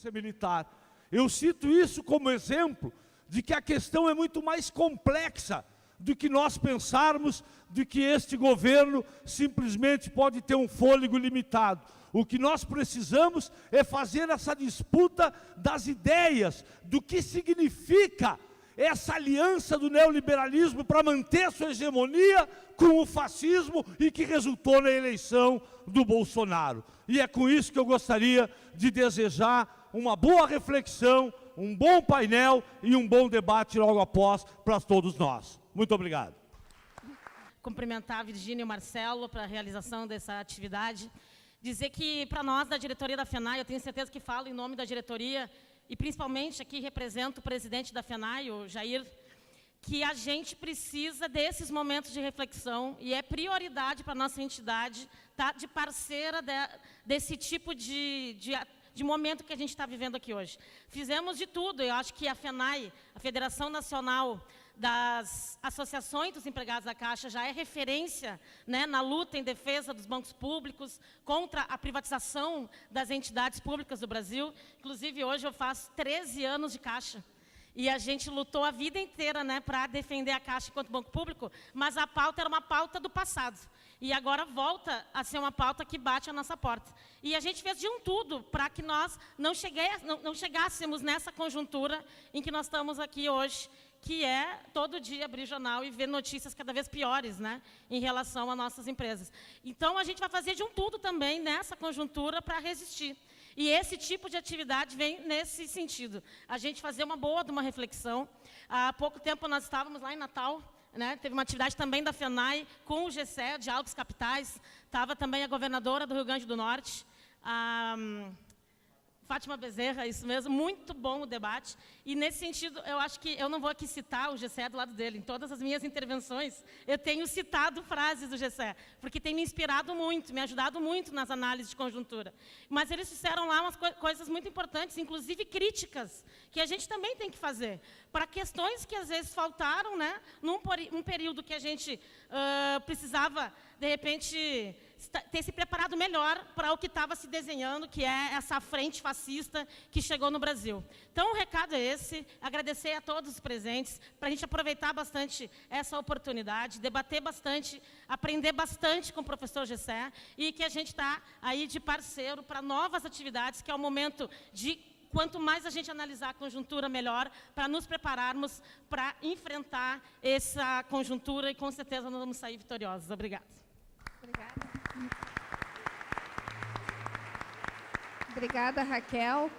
Polícia Militar. Eu cito isso como exemplo de que a questão é muito mais complexa do que nós pensarmos, de que este governo simplesmente pode ter um fôlego limitado. O que nós precisamos é fazer essa disputa das ideias, do que significa essa aliança do neoliberalismo para manter sua hegemonia com o fascismo e que resultou na eleição do Bolsonaro. E é com isso que eu gostaria de desejar uma boa reflexão, um bom painel e um bom debate logo após para todos nós. Muito obrigado. Cumprimentar a Virgínia e o Marcelo para a realização dessa atividade. Dizer que, para nós, da diretoria da FENAI, eu tenho certeza que falo em nome da diretoria, e principalmente aqui represento o presidente da FENAI, o Jair, que a gente precisa desses momentos de reflexão, e é prioridade para a nossa entidade estar de parceira desse tipo de momento que a gente está vivendo aqui hoje. Fizemos de tudo, eu acho que a FENAI, a Federação Nacional das Associações dos Empregados da Caixa, já é referência, né, na luta em defesa dos bancos públicos, contra a privatização das entidades públicas do Brasil. Inclusive, hoje eu faço 13 anos de Caixa. E a gente lutou a vida inteira, né, para defender a Caixa enquanto banco público, mas a pauta era uma pauta do passado. E agora volta a ser uma pauta que bate a nossa porta. E a gente fez de um tudo para que nós não chegássemos nessa conjuntura em que nós estamos aqui hoje, que é todo dia abrir jornal e ver notícias cada vez piores, né, em relação a nossas empresas. Então, a gente vai fazer de um tudo também nessa conjuntura para resistir. E esse tipo de atividade vem nesse sentido. A gente fazer uma boa de uma reflexão. Há pouco tempo nós estávamos lá em Natal, né, teve uma atividade também da FENAI com o GCE, Diálogos Capitais. Estava também a governadora do Rio Grande do Norte, Fátima Bezerra, isso mesmo, muito bom o debate. E, nesse sentido, eu acho que eu não vou aqui citar o GCE do lado dele. Em todas as minhas intervenções, eu tenho citado frases do GCE, porque tem me inspirado muito, me ajudado muito nas análises de conjuntura. Mas eles fizeram lá umas coisas muito importantes, inclusive críticas, que a gente também tem que fazer, para questões que, às vezes, faltaram, né, num período que a gente precisava, de repente, ter se preparado melhor para o que estava se desenhando, que é essa frente fascista que chegou no Brasil. Então, o recado é esse, agradecer a todos os presentes, para a gente aproveitar bastante essa oportunidade, debater bastante, aprender bastante com o professor Gessé, e que a gente está aí de parceiro para novas atividades, que é o momento de, quanto mais a gente analisar a conjuntura, melhor, para nos prepararmos para enfrentar essa conjuntura, e com certeza nós vamos sair vitoriosos. Obrigada. Obrigada. Obrigada, Raquel.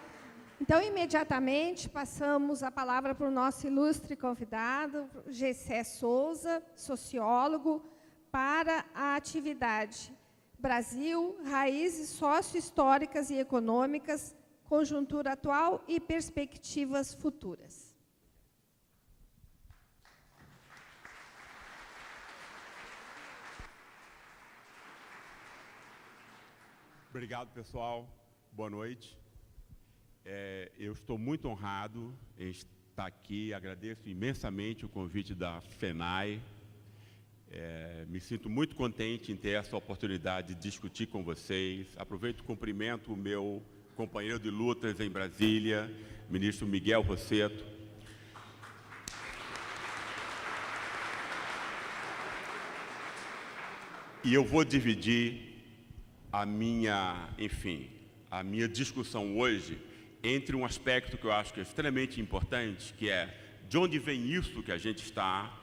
Então, imediatamente, passamos a palavra para o nosso ilustre convidado, Gessé Souza, sociólogo, para a atividade Brasil, Raízes Sócio-Históricas e Econômicas, Conjuntura Atual e Perspectivas Futuras. Obrigado, pessoal. Boa noite. Eu estou muito honrado em estar aqui. Agradeço imensamente o convite da FENAI. Me sinto muito contente em ter essa oportunidade de discutir com vocês. Aproveito e cumprimento o meu companheiro de lutas em Brasília, ministro Miguel Rosseto. E eu vou dividir a minha discussão hoje entre um aspecto que eu acho que é extremamente importante, que é de onde vem isso que a gente está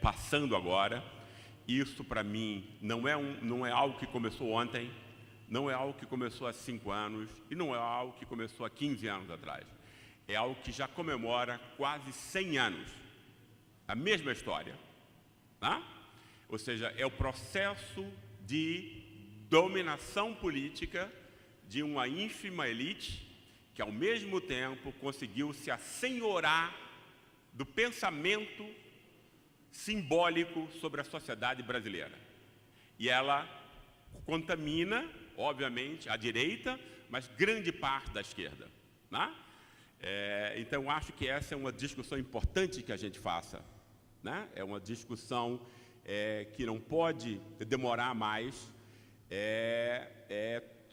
passando agora. Isso, para mim, não é algo que começou ontem, não é algo que começou há 5 anos e não é algo que começou há 15 anos atrás. É algo que já comemora quase 100 anos. A mesma história. Tá? Ou seja, é o processo de dominação política de uma ínfima elite que, ao mesmo tempo, conseguiu se assenhorar do pensamento simbólico sobre a sociedade brasileira. E ela contamina, obviamente, a direita, mas grande parte da esquerda. Né? Então, acho que essa é uma discussão importante que a gente faça. Né? É uma discussão que não pode demorar mais.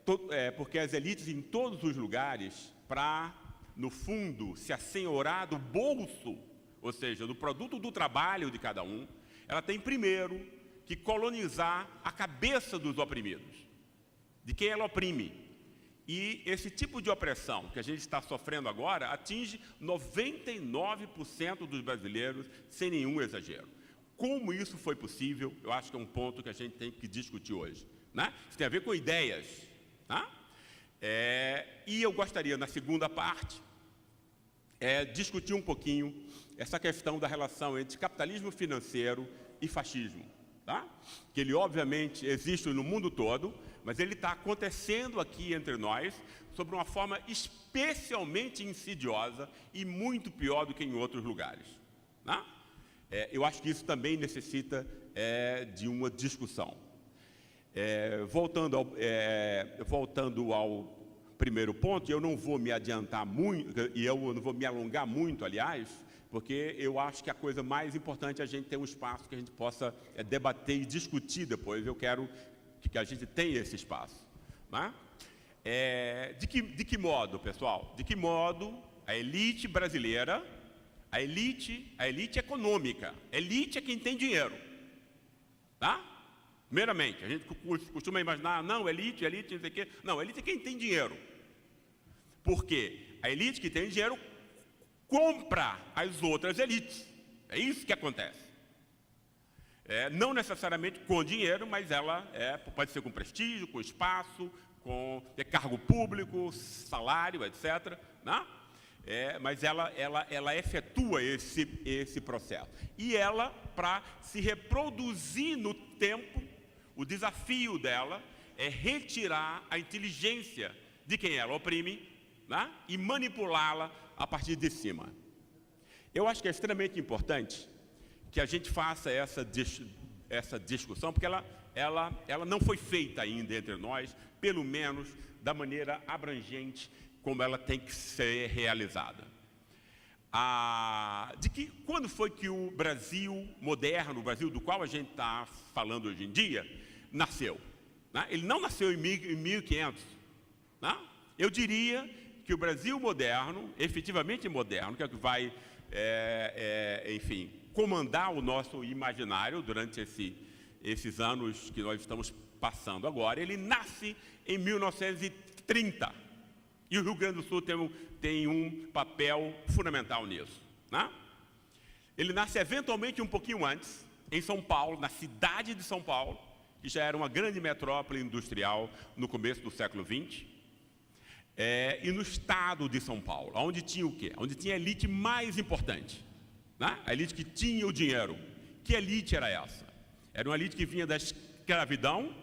porque as elites em todos os lugares, para, no fundo, se assenhorar do bolso, ou seja, do produto do trabalho de cada um, ela tem primeiro que colonizar a cabeça dos oprimidos, de quem ela oprime. E esse tipo de opressão que a gente está sofrendo agora atinge 99% dos brasileiros, sem nenhum exagero. Como isso foi possível, eu acho que é um ponto que a gente tem que discutir hoje, né? Isso tem a ver com ideias, né? E eu gostaria, na segunda parte, discutir um pouquinho essa questão da relação entre capitalismo financeiro e fascismo, tá? Que ele, obviamente, existe no mundo todo, mas ele está acontecendo aqui entre nós sobre uma forma especialmente insidiosa e muito pior do que em outros lugares, né? Eu acho que isso também necessita de uma discussão. Voltando ao primeiro ponto, eu não vou me adiantar muito, e eu não vou me alongar muito, aliás, porque eu acho que a coisa mais importante é a gente ter um espaço que a gente possa debater e discutir depois. Eu quero que a gente tenha esse espaço, né? De que modo, pessoal? De que modo a elite brasileira, a elite econômica, elite é quem tem dinheiro, tá? Primeiramente, a gente costuma imaginar, não, elite, não sei o quê. Não, elite é quem tem dinheiro. Por quê? A elite que tem dinheiro compra as outras elites. É isso que acontece. Não necessariamente com dinheiro, mas ela pode ser com prestígio, com espaço, com cargo público, salário, etc., né? Mas ela efetua esse processo. E ela, para se reproduzir no tempo, o desafio dela é retirar a inteligência de quem ela oprime, né? E manipulá-la a partir de cima. Eu acho que é extremamente importante que a gente faça essa discussão, porque ela não foi feita ainda entre nós, pelo menos da maneira abrangente como ela tem que ser realizada. Quando foi que o Brasil moderno, o Brasil do qual a gente está falando hoje em dia, nasceu, né? Ele não nasceu em 1500. Né? Eu diria que o Brasil moderno, efetivamente moderno, que é o que vai, enfim, comandar o nosso imaginário durante esses anos que nós estamos passando agora, ele nasce em 1930. E o Rio Grande do Sul tem um papel fundamental nisso, né? Ele nasce eventualmente um pouquinho antes, em São Paulo, na cidade de São Paulo, que já era uma grande metrópole industrial no começo do século XX, e no estado de São Paulo, onde tinha o quê? Onde tinha a elite mais importante, né? A elite que tinha o dinheiro. Que elite era essa? Era uma elite que vinha da escravidão,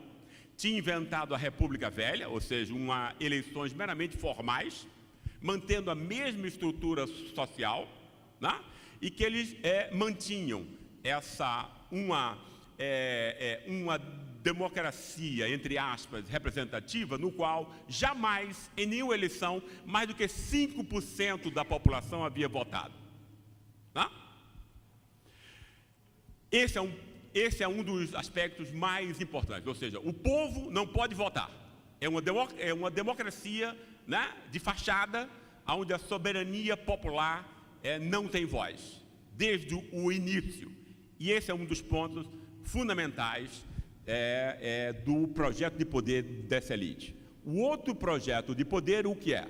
tinha inventado a República Velha, ou seja, eleições meramente formais, mantendo a mesma estrutura social, né? E que eles mantinham uma democracia, entre aspas, representativa, no qual jamais, em nenhuma eleição, mais do que 5% da população havia votado. Tá? Esse é um dos aspectos mais importantes, ou seja, o povo não pode votar. É uma democracia, né, de fachada, onde a soberania popular não tem voz, desde o início. E esse é um dos pontos fundamentais do projeto de poder dessa elite. O outro projeto de poder, o que é?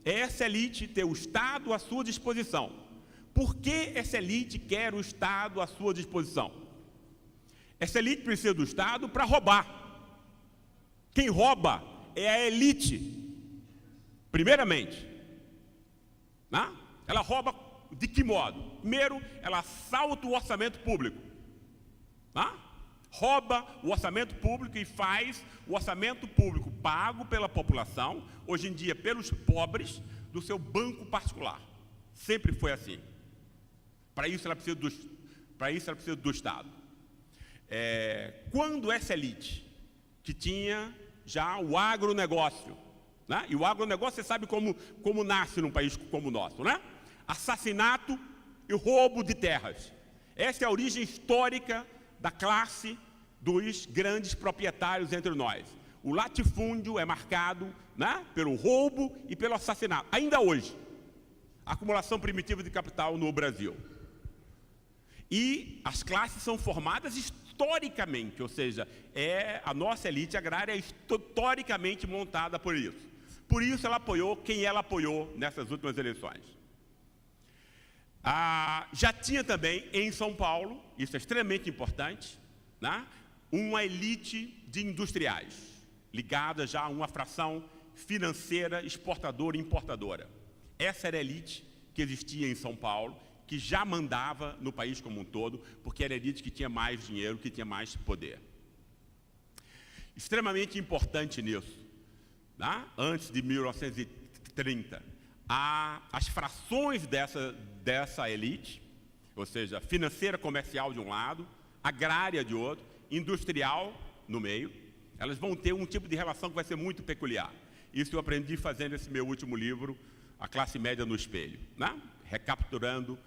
É essa elite ter o Estado à sua disposição. Por que essa elite quer o Estado à sua disposição? Essa elite precisa do Estado para roubar. Quem rouba é a elite, primeiramente. Né? Ela rouba de que modo? Primeiro, ela assalta o orçamento público. Né? Rouba o orçamento público e faz o orçamento público pago pela população, hoje em dia pelos pobres, do seu banco particular. Sempre foi assim. Para isso ela precisa do Estado. Quando essa elite, que tinha já o agronegócio, né? E o agronegócio, você sabe como nasce num país como o nosso, né? Assassinato e roubo de terras. Essa é a origem histórica da classe dos grandes proprietários entre nós. o latifúndio é marcado, né, pelo roubo e pelo assassinato. Ainda hoje, acumulação primitiva de capital no Brasil. E as classes são formadas historicamente, ou seja, a nossa elite agrária é historicamente montada por isso. Por isso ela apoiou quem ela apoiou nessas últimas eleições. Já tinha também em São Paulo, isso é extremamente importante, né, uma elite de industriais, ligada já a uma fração financeira, exportadora e importadora. Essa era a elite que existia em São Paulo, que já mandava no país como um todo, porque era a elite que tinha mais dinheiro, que tinha mais poder. Extremamente importante nisso, né? Antes de 1930, as frações dessa elite, ou seja, financeira, comercial de um lado, agrária de outro, industrial no meio, elas vão ter um tipo de relação que vai ser muito peculiar. Isso eu aprendi fazendo esse meu último livro, A Classe Média no Espelho, né? Recapturando,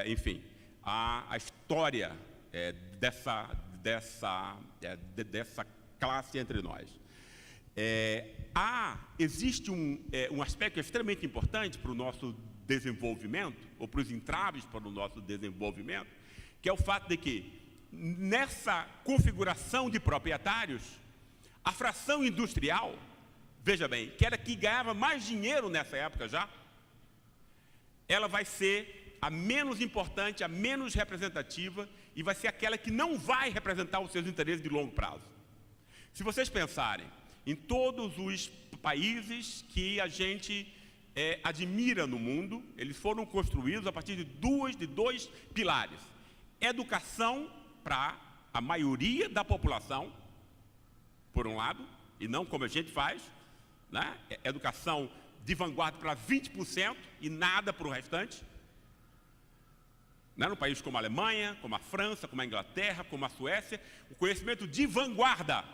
enfim, a história dessa classe entre nós. Existe um aspecto extremamente importante para o nosso desenvolvimento, ou para os entraves para o nosso desenvolvimento, que é o fato de que, nessa configuração de proprietários, a fração industrial, veja bem, que era que ganhava mais dinheiro nessa época já, ela vai ser a menos importante, a menos representativa, e vai ser aquela que não vai representar os seus interesses de longo prazo. Se vocês pensarem em todos os países que a gente admira no mundo, eles foram construídos a partir de dois pilares. Educação para a maioria da população, por um lado, e não como a gente faz, né? Educação de vanguarda para 20% e nada para o restante. Né? No país como a Alemanha, como a França, como a Inglaterra, como a Suécia, o conhecimento de vanguarda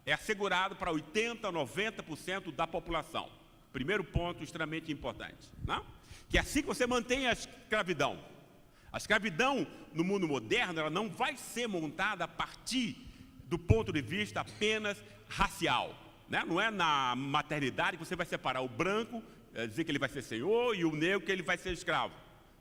é assegurado para 80%, 90% da população. Primeiro ponto extremamente importante, né? Que é assim que você mantém a escravidão. A escravidão no mundo moderno, ela não vai ser montada a partir do ponto de vista apenas racial, né? Não é na maternidade que você vai separar o branco, dizer que ele vai ser senhor, e o negro que ele vai ser escravo,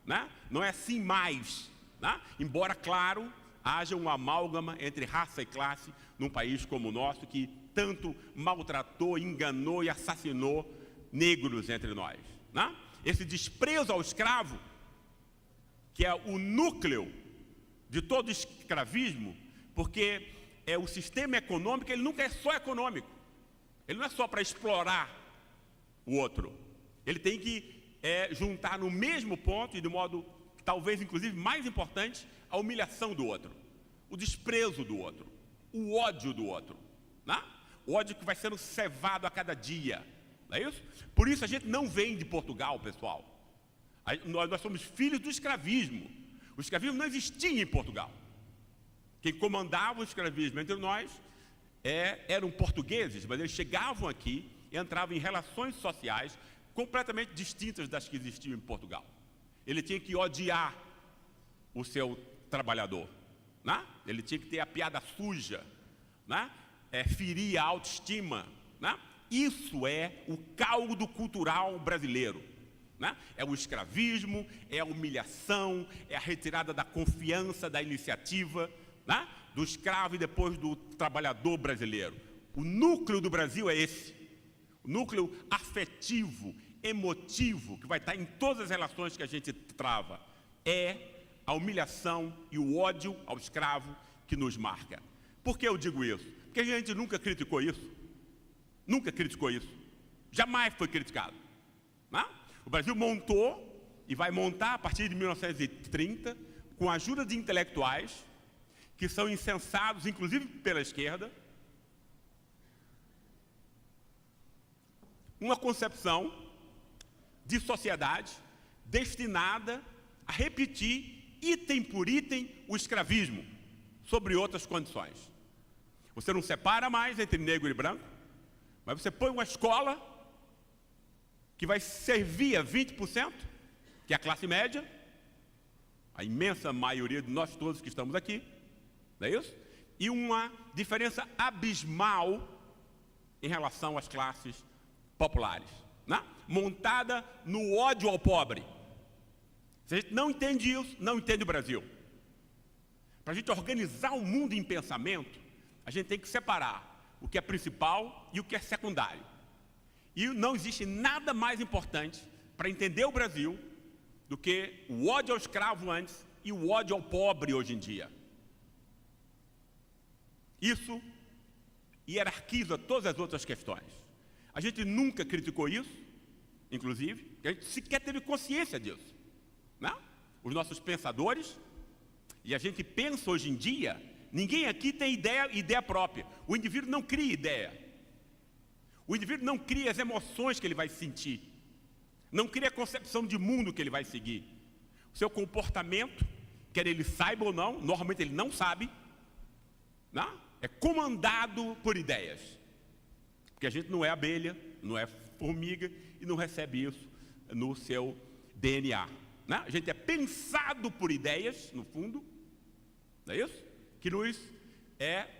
né? Não é assim mais, né? Embora, claro, haja uma amálgama entre raça e classe num país como o nosso, que tanto maltratou, enganou e assassinou negros entre nós, né? Esse desprezo ao escravo, que é o núcleo de todo escravismo, porque o sistema econômico, ele nunca é só econômico. Ele não é só para explorar o outro. Ele tem que juntar no mesmo ponto, e de modo talvez inclusive mais importante, a humilhação do outro, o desprezo do outro, o ódio do outro, né? O ódio que vai sendo cevado a cada dia, não é isso? Por isso a gente não vem de Portugal, pessoal. Nós somos filhos do escravismo. O escravismo não existia em Portugal. Quem comandava o escravismo entre nós eram portugueses, mas eles chegavam aqui e entravam em relações sociais completamente distintas das que existiam em Portugal. Ele tinha que odiar o seu trabalhador, né? Ele tinha que ter a piada suja, né? Ferir a autoestima, né? Isso é o caldo cultural brasileiro, né? É o escravismo, é a humilhação, é a retirada da confiança, da iniciativa, né? Do escravo e depois do trabalhador brasileiro. O núcleo do Brasil é esse, o núcleo afetivo, emotivo, que vai estar em todas as relações que a gente trava, é a humilhação e o ódio ao escravo que nos marca. Por que eu digo isso? Porque a gente nunca criticou isso. Nunca criticou isso. Jamais foi criticado, né? O Brasil montou e vai montar a partir de 1930, com a ajuda de intelectuais que são incensados, inclusive pela esquerda, uma concepção de sociedade destinada a repetir, item por item, o escravismo, sobre outras condições. Você não separa mais entre negro e branco, mas você põe uma escola que vai servir a 20%, que é a classe média, a imensa maioria de nós todos que estamos aqui, não é isso? E uma diferença abismal em relação às classes populares, né? Montada no ódio ao pobre. Se a gente não entende isso, não entende o Brasil. Para a gente organizar o mundo em pensamento, a gente tem que separar o que é principal e o que é secundário. E não existe nada mais importante para entender o Brasil do que o ódio ao escravo antes e o ódio ao pobre hoje em dia. Isso hierarquiza todas as outras questões. A gente nunca criticou isso, inclusive, a gente sequer teve consciência disso, né? Os nossos pensadores, e a gente pensa hoje em dia, ninguém aqui tem ideia própria. O indivíduo não cria ideia. O indivíduo não cria as emoções que ele vai sentir. Não cria a concepção de mundo que ele vai seguir. O seu comportamento, quer ele saiba ou não, normalmente ele não sabe, né? É comandado por ideias. Porque a gente não é abelha, não é formiga e não recebe isso no seu DNA, né? A gente é pensado por ideias, no fundo, não é isso? Que nos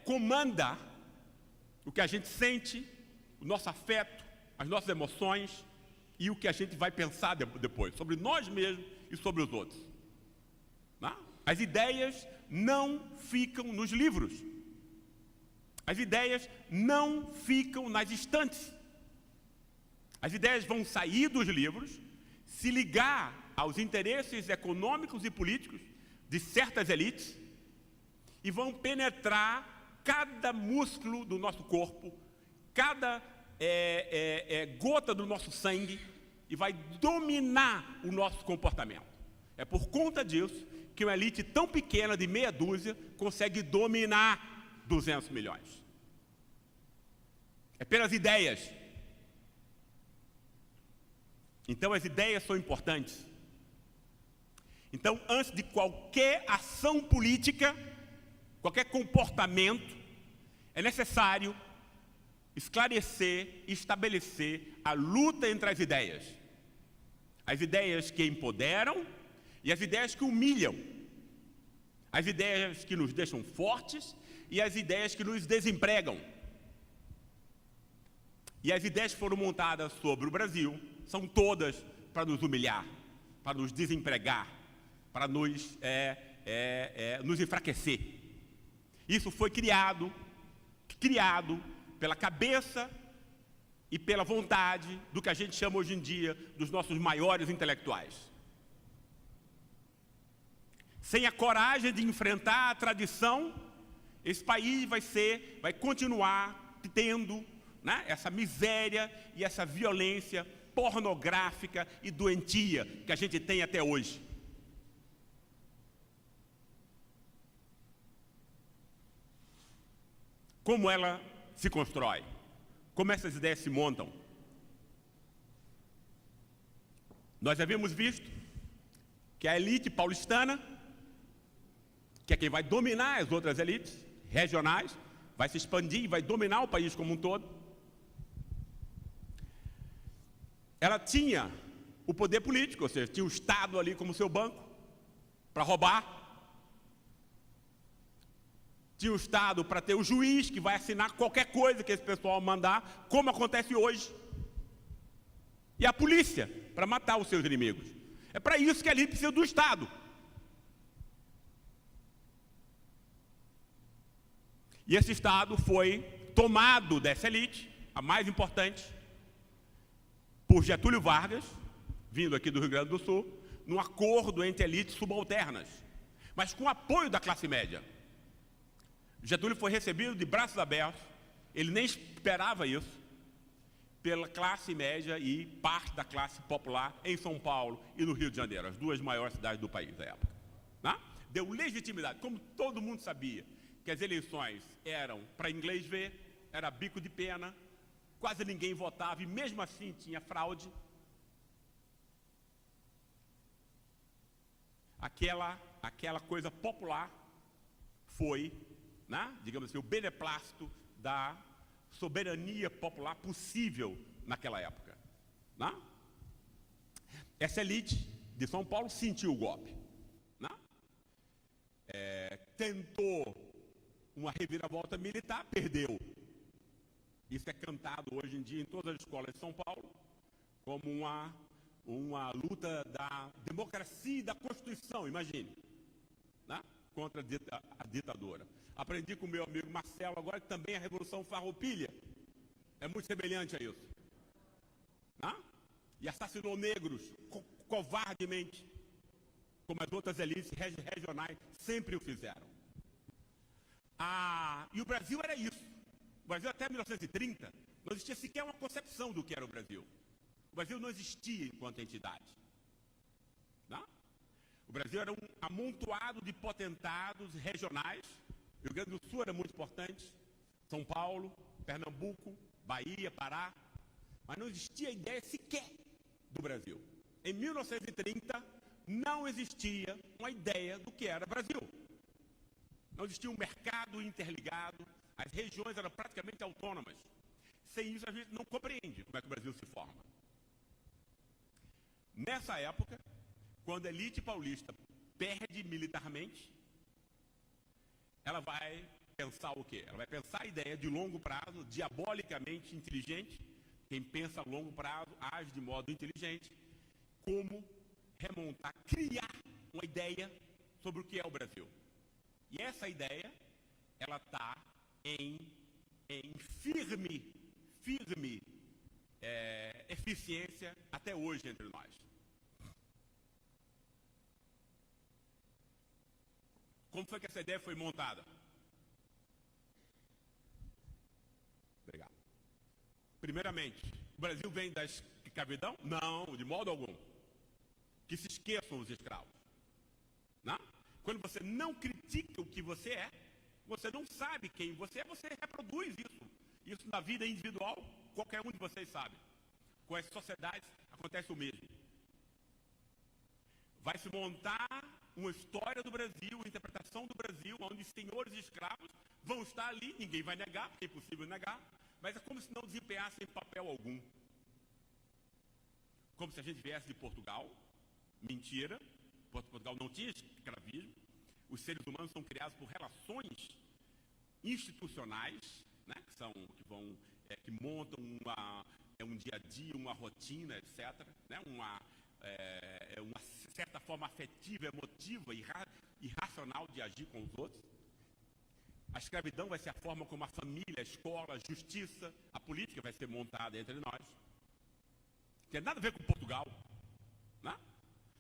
comanda o que a gente sente, o nosso afeto, as nossas emoções e o que a gente vai pensar depois, sobre nós mesmos e sobre os outros, né? As ideias não ficam nos livros. As ideias não ficam nas estantes. As ideias vão sair dos livros, se ligar aos interesses econômicos e políticos de certas elites e vão penetrar cada músculo do nosso corpo, cada gota do nosso sangue e vai dominar o nosso comportamento. É por conta disso que uma elite tão pequena de meia dúzia consegue dominar 200 milhões. É pelas ideias. Então as ideias são importantes. Então, antes de qualquer ação política, qualquer comportamento, é necessário esclarecer e estabelecer a luta entre as ideias. As ideias que empoderam e as ideias que humilham. As ideias que nos deixam fortes e as ideias que nos desempregam. E as ideias que foram montadas sobre o Brasil são todas para nos humilhar, para nos desempregar, para nos enfraquecer. Isso foi criado pela cabeça e pela vontade do que a gente chama hoje em dia dos nossos maiores intelectuais. Sem a coragem de enfrentar a tradição, esse país vai continuar tendo, né, essa miséria e essa violência pornográfica e doentia que a gente tem até hoje. Como ela se constrói? Como essas ideias se montam? Nós havíamos visto que a elite paulistana, que é quem vai dominar as outras elites regionais, vai se expandir e vai dominar o país como um todo. Ela tinha o poder político, ou seja, tinha o Estado ali como seu banco para roubar. Tinha o Estado para ter o juiz que vai assinar qualquer coisa que esse pessoal mandar, como acontece hoje. E a polícia para matar os seus inimigos. É para isso que a elite precisa do Estado. E esse Estado foi tomado dessa elite, a mais importante, por Getúlio Vargas, vindo aqui do Rio Grande do Sul, num acordo entre elites subalternas, mas com apoio da classe média. Getúlio foi recebido de braços abertos, ele nem esperava isso, pela classe média e parte da classe popular em São Paulo e no Rio de Janeiro, as duas maiores cidades do país da época, né? Deu legitimidade, como todo mundo sabia que as eleições eram para inglês ver, era bico de pena, quase ninguém votava e mesmo assim tinha fraude. Aquela coisa popular foi, né, digamos assim, o beneplácito da soberania popular possível naquela época, né? Essa elite de São Paulo sentiu o golpe, né? Tentou uma reviravolta militar, perdeu. Isso é cantado hoje em dia em todas as escolas de São Paulo como uma luta da democracia e da Constituição, imagine, né? Contra a ditadura. Aprendi com o meu amigo Marcelo agora que também a Revolução Farroupilha é muito semelhante a isso, né? E assassinou negros covardemente, como as outras elites regionais sempre o fizeram. E o Brasil era isso. O Brasil até 1930 não existia sequer uma concepção do que era o Brasil. O Brasil não existia enquanto entidade. Não? O Brasil era um amontoado de potentados regionais. O Rio Grande do Sul era muito importante. São Paulo, Pernambuco, Bahia, Pará. Mas não existia ideia sequer do Brasil. Em 1930, não existia uma ideia do que era Brasil. Não existia um mercado interligado. As regiões eram praticamente autônomas. Sem isso, a gente não compreende como é que o Brasil se forma. Nessa época, quando a elite paulista perde militarmente, ela vai pensar o quê? Ela vai pensar a ideia de longo prazo, diabolicamente inteligente. Quem pensa a longo prazo age de modo inteligente. Como remontar, criar uma ideia sobre o que é o Brasil. E essa ideia, ela está em firme eficiência até hoje entre nós. Como foi que essa ideia foi montada? Obrigado. Primeiramente, o Brasil vem da escravidão? Não, de modo algum. Que se esqueçam os escravos. Não? Quando você não critica o que você é, você não sabe quem você é, você reproduz isso. Isso na vida individual, qualquer um de vocês sabe. Com as sociedades acontece o mesmo. Vai se montar uma história do Brasil, uma interpretação do Brasil, onde senhores e escravos vão estar ali, ninguém vai negar, porque é impossível negar, mas é como se não desempenhassem papel algum. Como se a gente viesse de Portugal. Mentira, Portugal não tinha escravismo. Os seres humanos são criados por relações institucionais, né, que montam um dia a dia, uma rotina, etc. Né, uma certa forma afetiva, emotiva e racional de agir com os outros. A escravidão vai ser a forma como a família, a escola, a justiça, a política vai ser montada entre nós. Não tem nada a ver com Portugal. Né?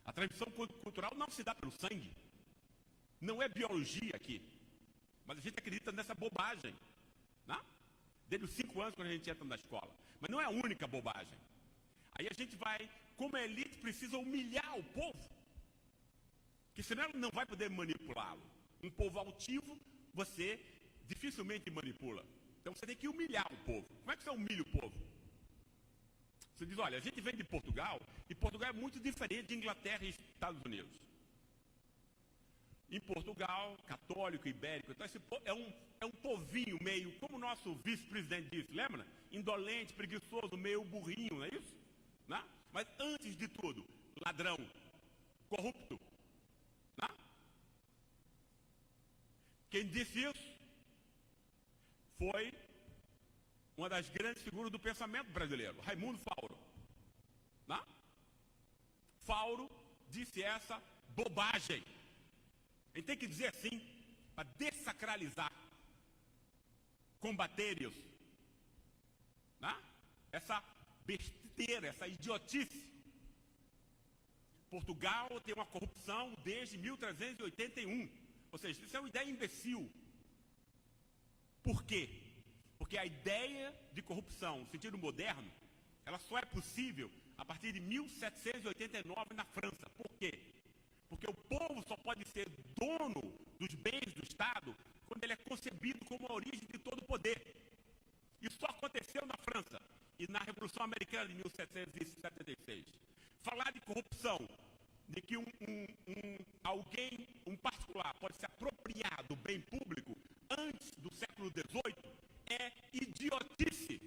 A transmissão cultural não se dá pelo sangue. Não é biologia aqui. Mas a gente acredita nessa bobagem. Né? Desde os 5 anos, quando a gente entra na escola. Mas não é a única bobagem. Aí a gente vai, como a elite, precisa humilhar o povo. Porque senão ela não vai poder manipulá-lo. Um povo altivo, você dificilmente manipula. Então você tem que humilhar o povo. Como é que você humilha o povo? Você diz, olha, a gente vem de Portugal, e Portugal é muito diferente de Inglaterra e Estados Unidos. Em Portugal, católico, ibérico, então esse é um povinho meio, como o nosso vice-presidente disse, lembra? Indolente, preguiçoso, meio burrinho, não é isso? Né? Mas antes de tudo, ladrão, corrupto. Né? Quem disse isso foi uma das grandes figuras do pensamento brasileiro, Raimundo Fauro. Né? Fauro disse essa bobagem. A gente tem que dizer assim, para dessacralizar, combater isso. Né? Essa besteira, essa idiotice. Portugal tem uma corrupção desde 1381. Ou seja, isso é uma ideia imbecil. Por quê? Porque a ideia de corrupção, no sentido moderno, ela só é possível a partir de 1789 na França. Por quê? Porque o povo só pode ser dono dos bens do Estado quando ele é concebido como a origem de todo o poder. Isso só aconteceu na França e na Revolução Americana de 1776. Falar de corrupção, de que alguém, um particular, pode se apropriar do bem público antes do século XVIII é idiotice.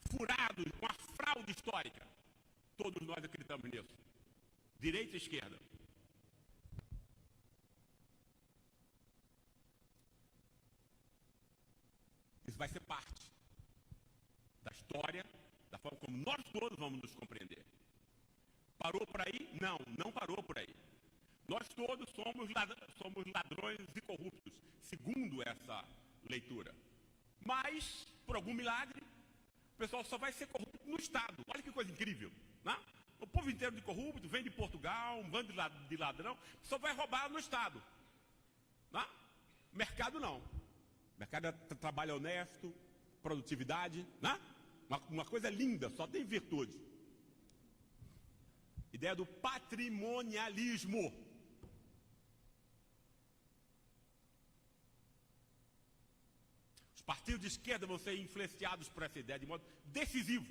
Furado, uma fraude histórica. Todos nós acreditamos nisso. Direita e esquerda. Isso vai ser parte da história, da forma como nós todos vamos nos compreender. Parou por aí? Não, não parou por aí. Nós todos somos ladrões e corruptos, segundo essa leitura. Mas, por algum milagre, o pessoal só vai ser corrupto no Estado. Olha que coisa incrível, né? O povo inteiro de corrupto vem de Portugal, um bando de ladrão, só vai roubar no Estado. Né? Mercado não. Mercado é trabalho honesto, produtividade, né? Uma coisa linda, só tem virtude. Ideia do patrimonialismo. Os partidos de esquerda vão ser influenciados por essa ideia de modo decisivo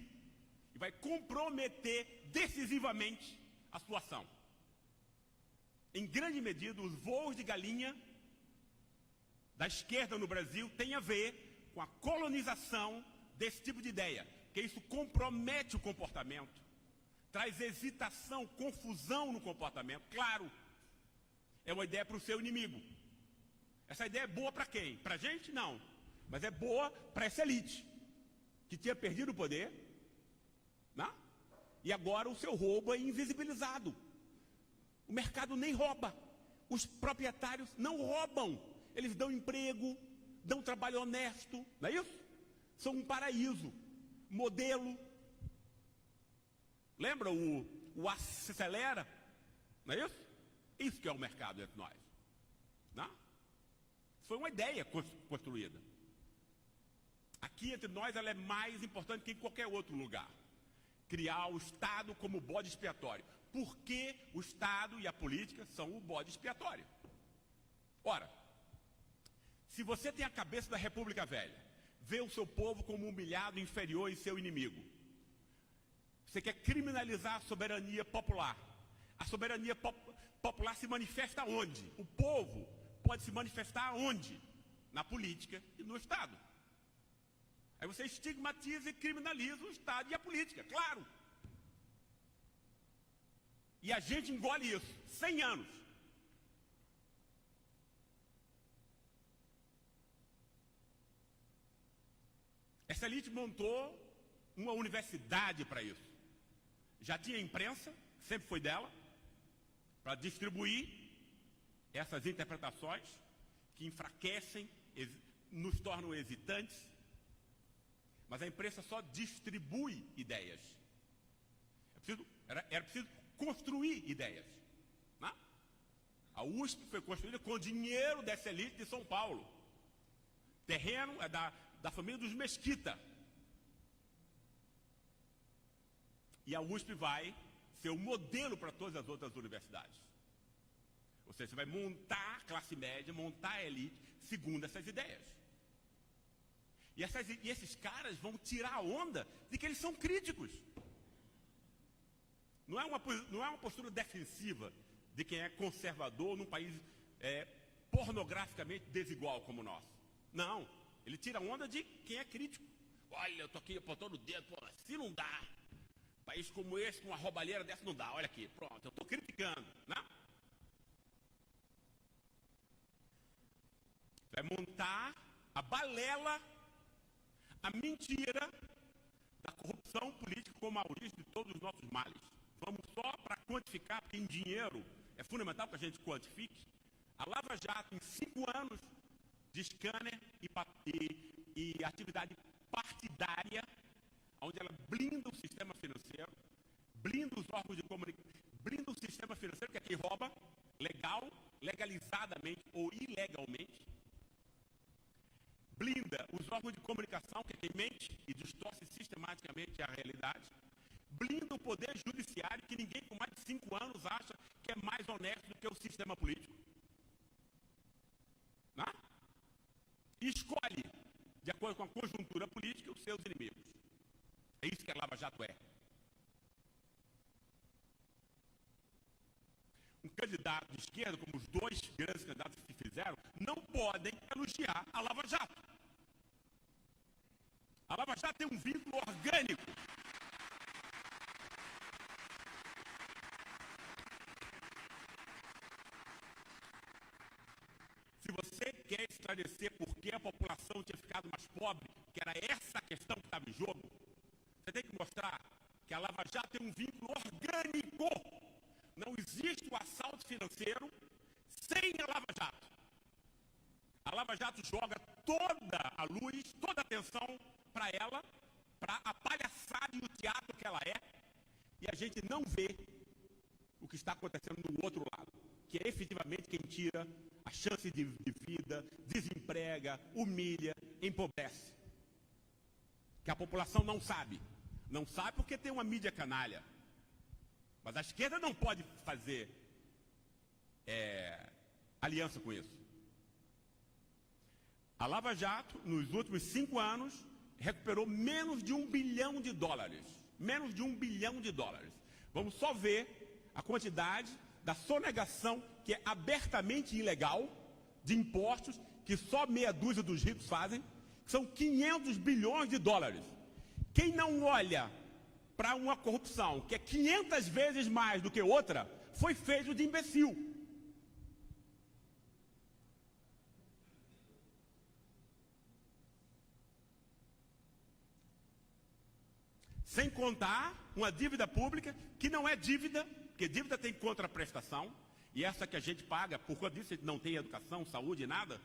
e vai comprometer decisivamente a sua ação. Em grande medida, os voos de galinha da esquerda no Brasil têm a ver com a colonização desse tipo de ideia, que isso compromete o comportamento, traz hesitação, confusão no comportamento. Claro, é uma ideia para o seu inimigo. Essa ideia é boa para quem? Para a gente? Não. Mas é boa para essa elite, que tinha perdido o poder, né? E agora o seu roubo é invisibilizado. O mercado nem rouba. Os proprietários não roubam. Eles dão emprego, dão trabalho honesto, não é isso? São um paraíso, modelo. Lembra o acelera? Não é isso? Isso que é o mercado entre nós. Não? Foi uma ideia construída. Aqui entre nós ela é mais importante que em qualquer outro lugar. Criar o Estado como bode expiatório. Porque o Estado e a política são o bode expiatório. Ora, se você tem a cabeça da República Velha, vê o seu povo como humilhado, inferior e seu inimigo, você quer criminalizar a soberania popular. A soberania popular se manifesta onde? O povo pode se manifestar onde? Na política e no Estado. Aí você estigmatiza e criminaliza o Estado e a política, claro. E a gente engole isso, 100 anos. Essa elite montou uma universidade para isso. Já tinha imprensa, sempre foi dela, para distribuir essas interpretações que enfraquecem, nos tornam hesitantes. Mas a imprensa só distribui ideias. Era preciso construir ideias. Né? A USP foi construída com dinheiro dessa elite de São Paulo. Terreno é da família dos Mesquita. E a USP vai ser o modelo para todas as outras universidades. Ou seja, você vai montar a classe média, montar a elite, segundo essas ideias. E esses caras vão tirar a onda de que eles são críticos. Não é uma postura defensiva de quem é conservador num país pornograficamente desigual como o nosso. Não, ele tira a onda de quem é crítico. Olha, eu estou aqui apontando o dedo, pô, se não dá, país como esse, com uma roubalheira dessa não dá, olha aqui, pronto, eu estou criticando, né? Vai montar a balela, a mentira da corrupção política como a origem de todos os nossos males. Vamos só para quantificar, porque em dinheiro é fundamental que a gente quantifique. A Lava Jato, em 5 anos de scanner e atividade partidária, onde ela blinda o sistema financeiro, blinda os órgãos de comunicação, blinda o sistema financeiro, que é quem rouba, legalizadamente ou ilegalmente, blinda os órgãos de comunicação, que é quem mente e distorce sistematicamente a realidade, blinda o poder judiciário, que ninguém com mais de 5 anos acha que é mais honesto do que o sistema político. Né? E escolhe, de acordo com a conjuntura política, os seus inimigos. É isso que a Lava Jato é. Um candidato de esquerda, como os dois grandes candidatos que fizeram, não podem elogiar a Lava Jato. A Lava Jato tem um vínculo orgânico. Se você quer esclarecer por que a população população tinha ficado mais pobre, que era essa a questão que estava em jogo. Você tem que mostrar que a Lava Jato tem um vínculo orgânico. Não existe o assalto financeiro sem a Lava Jato. A Lava Jato joga toda a luz, toda a atenção para ela, para a palhaçada e o teatro que ela é, e a gente não vê o que está acontecendo do outro lado, que é efetivamente quem tira a chance de vida, desemprega, humilha, empobrece. Que a população não sabe. Não sabe porque tem uma mídia canalha. Mas a esquerda não pode fazer aliança com isso. A Lava Jato, nos últimos 5 anos, recuperou menos de $1 bilhão. Menos de $1 bilhão. Vamos só ver a quantidade da sonegação, que é abertamente ilegal, de impostos, que só meia dúzia dos ricos fazem, que são $500 bilhões. Quem não olha para uma corrupção que é 500 vezes mais do que outra, foi feito de imbecil. Sem contar uma dívida pública que não é dívida, porque dívida tem contraprestação, e essa que a gente paga, por conta disso a gente não tem educação, saúde, nada,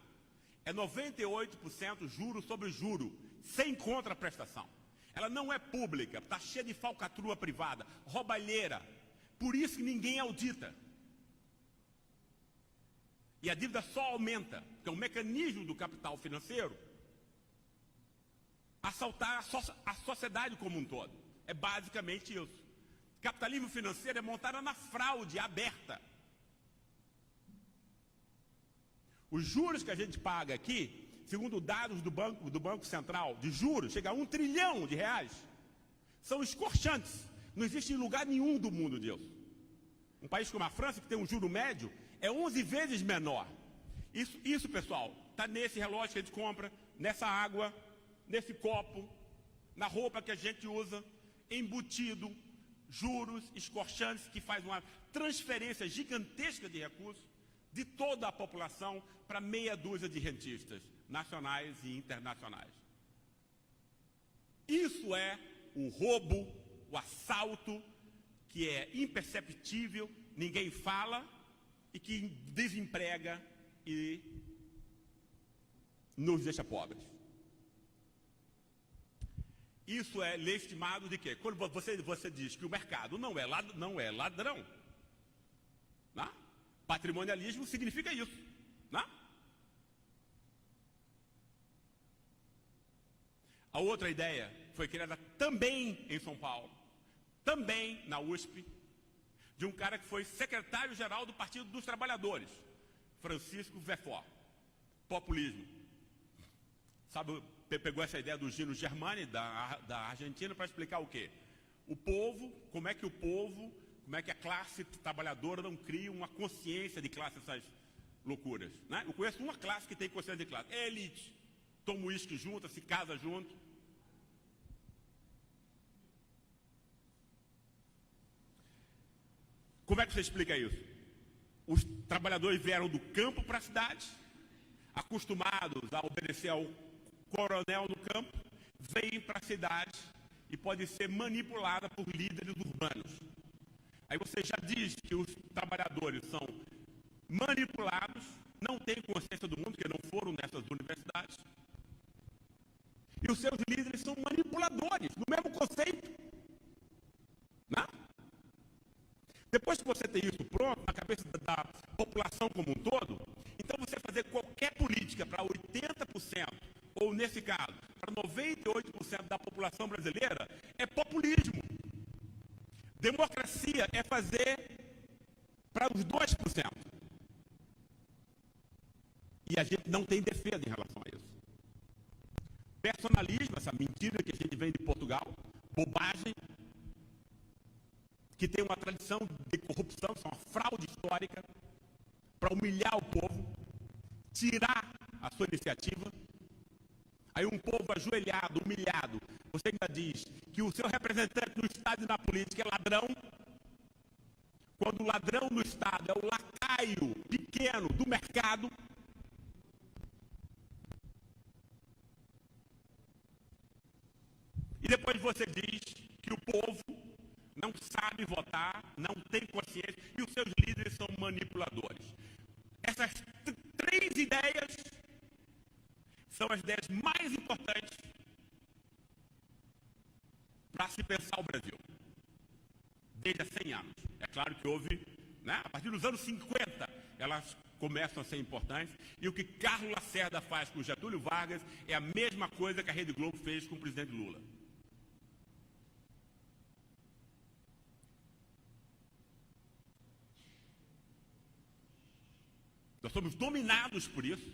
é 98% juro sobre juro, sem contraprestação. Ela não é pública, está cheia de falcatrua privada, roubalheira, por isso que ninguém audita. E a dívida só aumenta, porque é um mecanismo do capital financeiro assaltar a sociedade como um todo. É basicamente isso. Capitalismo financeiro é montado na fraude aberta. Os juros que a gente paga aqui, segundo dados do Banco Central, de juros, chega a R$1 trilhão, são escorchantes. Não existe em lugar nenhum do mundo disso. Um país como a França, que tem um juro médio, é 11 vezes menor. Isso, pessoal, está nesse relógio que a gente compra, nessa água, nesse copo, na roupa que a gente usa, embutido, juros escorchantes que faz uma transferência gigantesca de recursos de toda a população para meia dúzia de rentistas, nacionais e internacionais. Isso é o roubo, o assalto, que é imperceptível, ninguém fala e que desemprega e nos deixa pobres. Isso é legitimado de quê? Quando você diz que o mercado não é ladrão, né? Patrimonialismo significa isso, né? A outra ideia foi criada também em São Paulo, também na USP, de um cara que foi secretário-geral do Partido dos Trabalhadores, Francisco Verfort. Populismo. Sabe, pegou essa ideia do Gino Germani, da Argentina, para explicar o quê? O povo, como é que a classe trabalhadora não cria uma consciência de classe, essas loucuras, né? Eu conheço uma classe que tem consciência de classe, é a elite. Toma uísque junto, se casa junto. Como é que você explica isso? Os trabalhadores vieram do campo para a cidade, acostumados a obedecer ao coronel no campo, vêm para a cidade e pode ser manipulada por líderes urbanos. Aí você já diz que os trabalhadores são manipulados, não têm consciência do mundo, porque não foram nessas universidades. E os seus líderes são manipuladores, no mesmo conceito. Né? Depois que você tem isso pronto, na cabeça da população como um todo, então você fazer qualquer política para 80%, ou nesse caso, para 98% da população brasileira, é populismo. Democracia é fazer para os 2%. E a gente não tem defesa em relação a isso. Personalismo, essa mentira que a gente vem de Portugal, bobagem, que tem uma tradição de corrupção, isso é uma fraude histórica, para humilhar o povo, tirar a sua iniciativa. Aí um povo ajoelhado, humilhado, você ainda diz que o seu representante no Estado e na política é ladrão, quando o ladrão no Estado é o lacaio pequeno do mercado. depois você diz que o povo não sabe votar, não tem consciência e os seus líderes são manipuladores. Essas três ideias são as ideias mais importantes para se pensar o Brasil, desde há 100 anos. É claro que houve, né, a partir dos anos 50, elas começam a ser importantes, e o que Carlos Lacerda faz com Getúlio Vargas é a mesma coisa que a Rede Globo fez com o presidente Lula. Nós somos dominados por isso,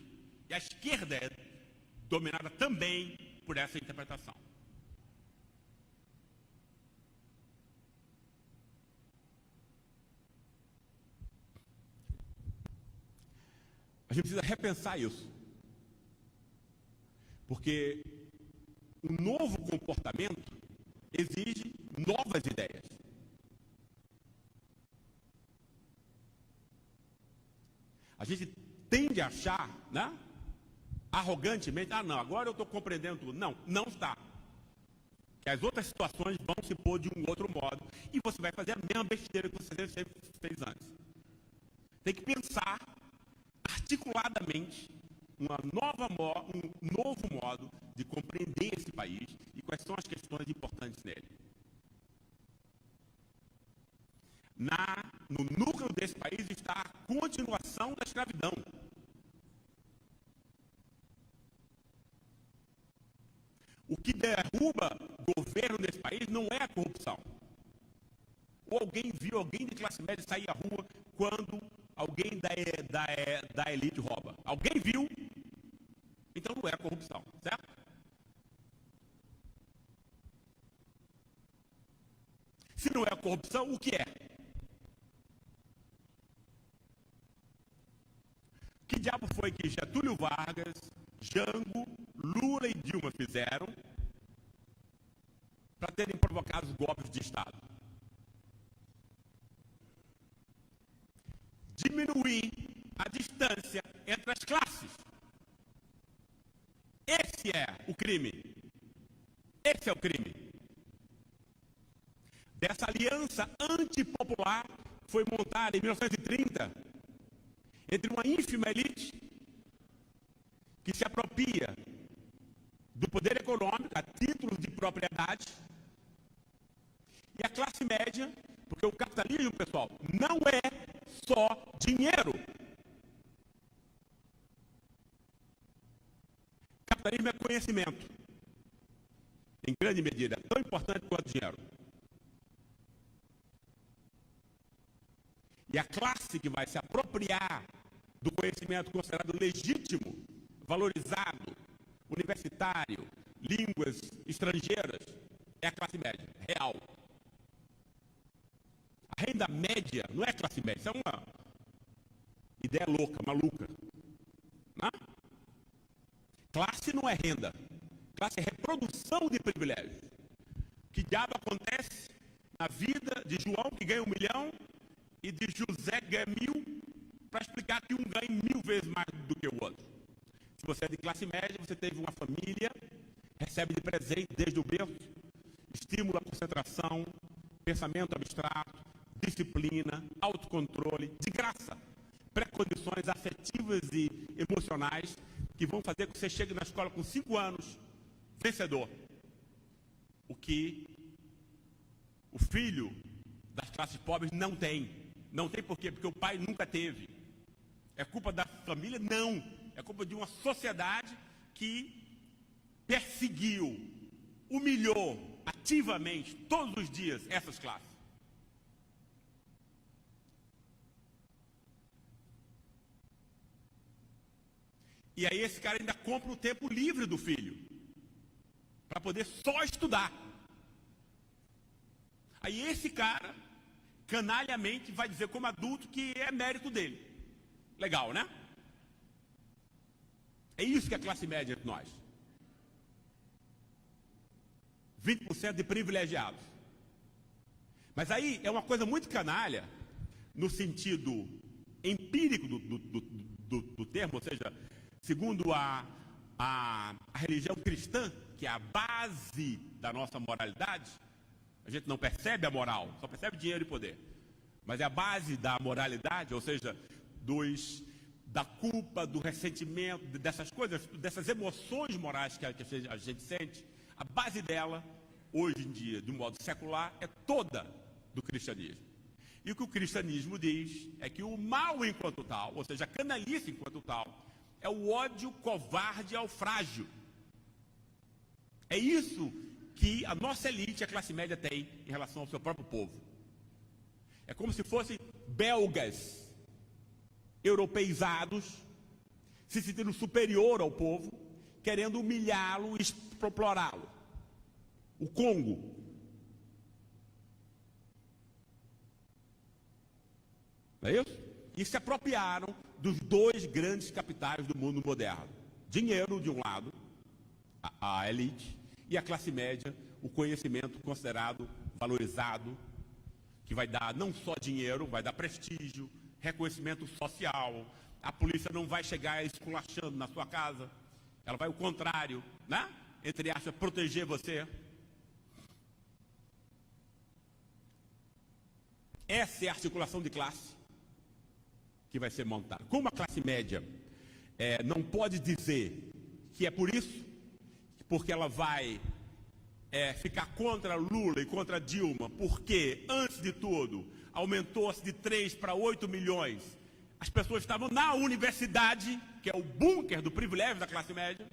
e a esquerda é dominada também por essa interpretação. A gente precisa repensar isso, porque o novo comportamento exige novas ideias. A gente tende a achar, né, arrogantemente, não, agora eu estou compreendendo tudo. Não, não está. Que as outras situações vão se pôr de um outro modo e você vai fazer a mesma besteira que você sempre fez antes. Tem que pensar articuladamente um novo modo de compreender esse país e quais são as questões importantes nele. No núcleo desse país está a continuação da escravidão. O que derruba o governo desse país não é a corrupção. Ou alguém viu alguém de classe média sair à rua quando alguém da elite rouba. Alguém viu, então não é a corrupção, certo? Se não é a corrupção, o que é? Que diabo foi que Getúlio Vargas, Jango, Lula e Dilma fizeram para terem provocado os golpes de Estado? Diminuir a distância entre as classes. Esse é o crime. Esse é o crime. Dessa aliança antipopular foi montada em 1930 entre uma ínfima elite que se apropria do poder econômico a título de propriedade e a classe média, porque o capitalismo, pessoal, não é só dinheiro. Capitalismo é conhecimento, em grande medida, é tão importante quanto dinheiro. E a classe que vai se apropriar do conhecimento considerado legítimo, valorizado, universitário, línguas estrangeiras, é a classe média, real. A renda média não é classe média, isso é uma ideia louca, maluca. Não? Classe não é renda, classe é reprodução de privilégios. Que diabo acontece na vida de João, que ganha 1 milhão, e de José, que ganha 1.000, para explicar que um ganha 1000 vezes mais do que o outro? Se você é de classe média, você teve uma família, recebe de presente desde o berço, estímulo à concentração, pensamento abstrato, disciplina, autocontrole, de graça, pré-condições afetivas e emocionais que vão fazer com que você chegue na escola com 5 anos, vencedor. O que o filho das classes pobres não tem. Não tem por quê? Porque o pai nunca teve. É culpa da família? Não. É culpa de uma sociedade que perseguiu, humilhou ativamente, todos os dias, essas classes. E aí esse cara ainda compra o tempo livre do filho, para poder só estudar. Aí esse cara, canalhamente, vai dizer como adulto que é mérito dele. Legal, né? É isso que é a classe média entre nós. 20% de privilegiados. Mas aí é uma coisa muito canalha, no sentido empírico do termo, ou seja, segundo a religião cristã, que é a base da nossa moralidade, a gente não percebe a moral, só percebe dinheiro e poder. Mas é a base da moralidade, ou seja, da culpa, do ressentimento, dessas coisas, dessas emoções morais que a gente sente, a base dela, hoje em dia, de um modo secular, é toda do cristianismo. E o que o cristianismo diz é que o mal enquanto tal, ou seja, a canalice enquanto tal, é o ódio covarde ao frágil. É isso que a nossa elite, a classe média, tem em relação ao seu próprio povo. É como se fossem belgas europeizados, se sentindo superior ao povo, querendo humilhá-lo e explorá-lo. O Congo. Não é isso? E se apropriaram dos dois grandes capitais do mundo moderno. Dinheiro, de um lado, a elite, e a classe média, o conhecimento considerado valorizado, que vai dar não só dinheiro, vai dar prestígio, reconhecimento social. A polícia não vai chegar esculachando na sua casa, ela vai ao contrário, né? Entre aspas, proteger você. Essa é a articulação de classe que vai ser montada. Como a classe média não pode dizer que é por isso, porque ela vai ficar contra Lula e contra Dilma, porque, antes de tudo, aumentou-se de 3 para 8 milhões. As pessoas estavam na universidade, que é o bunker do privilégio da classe média.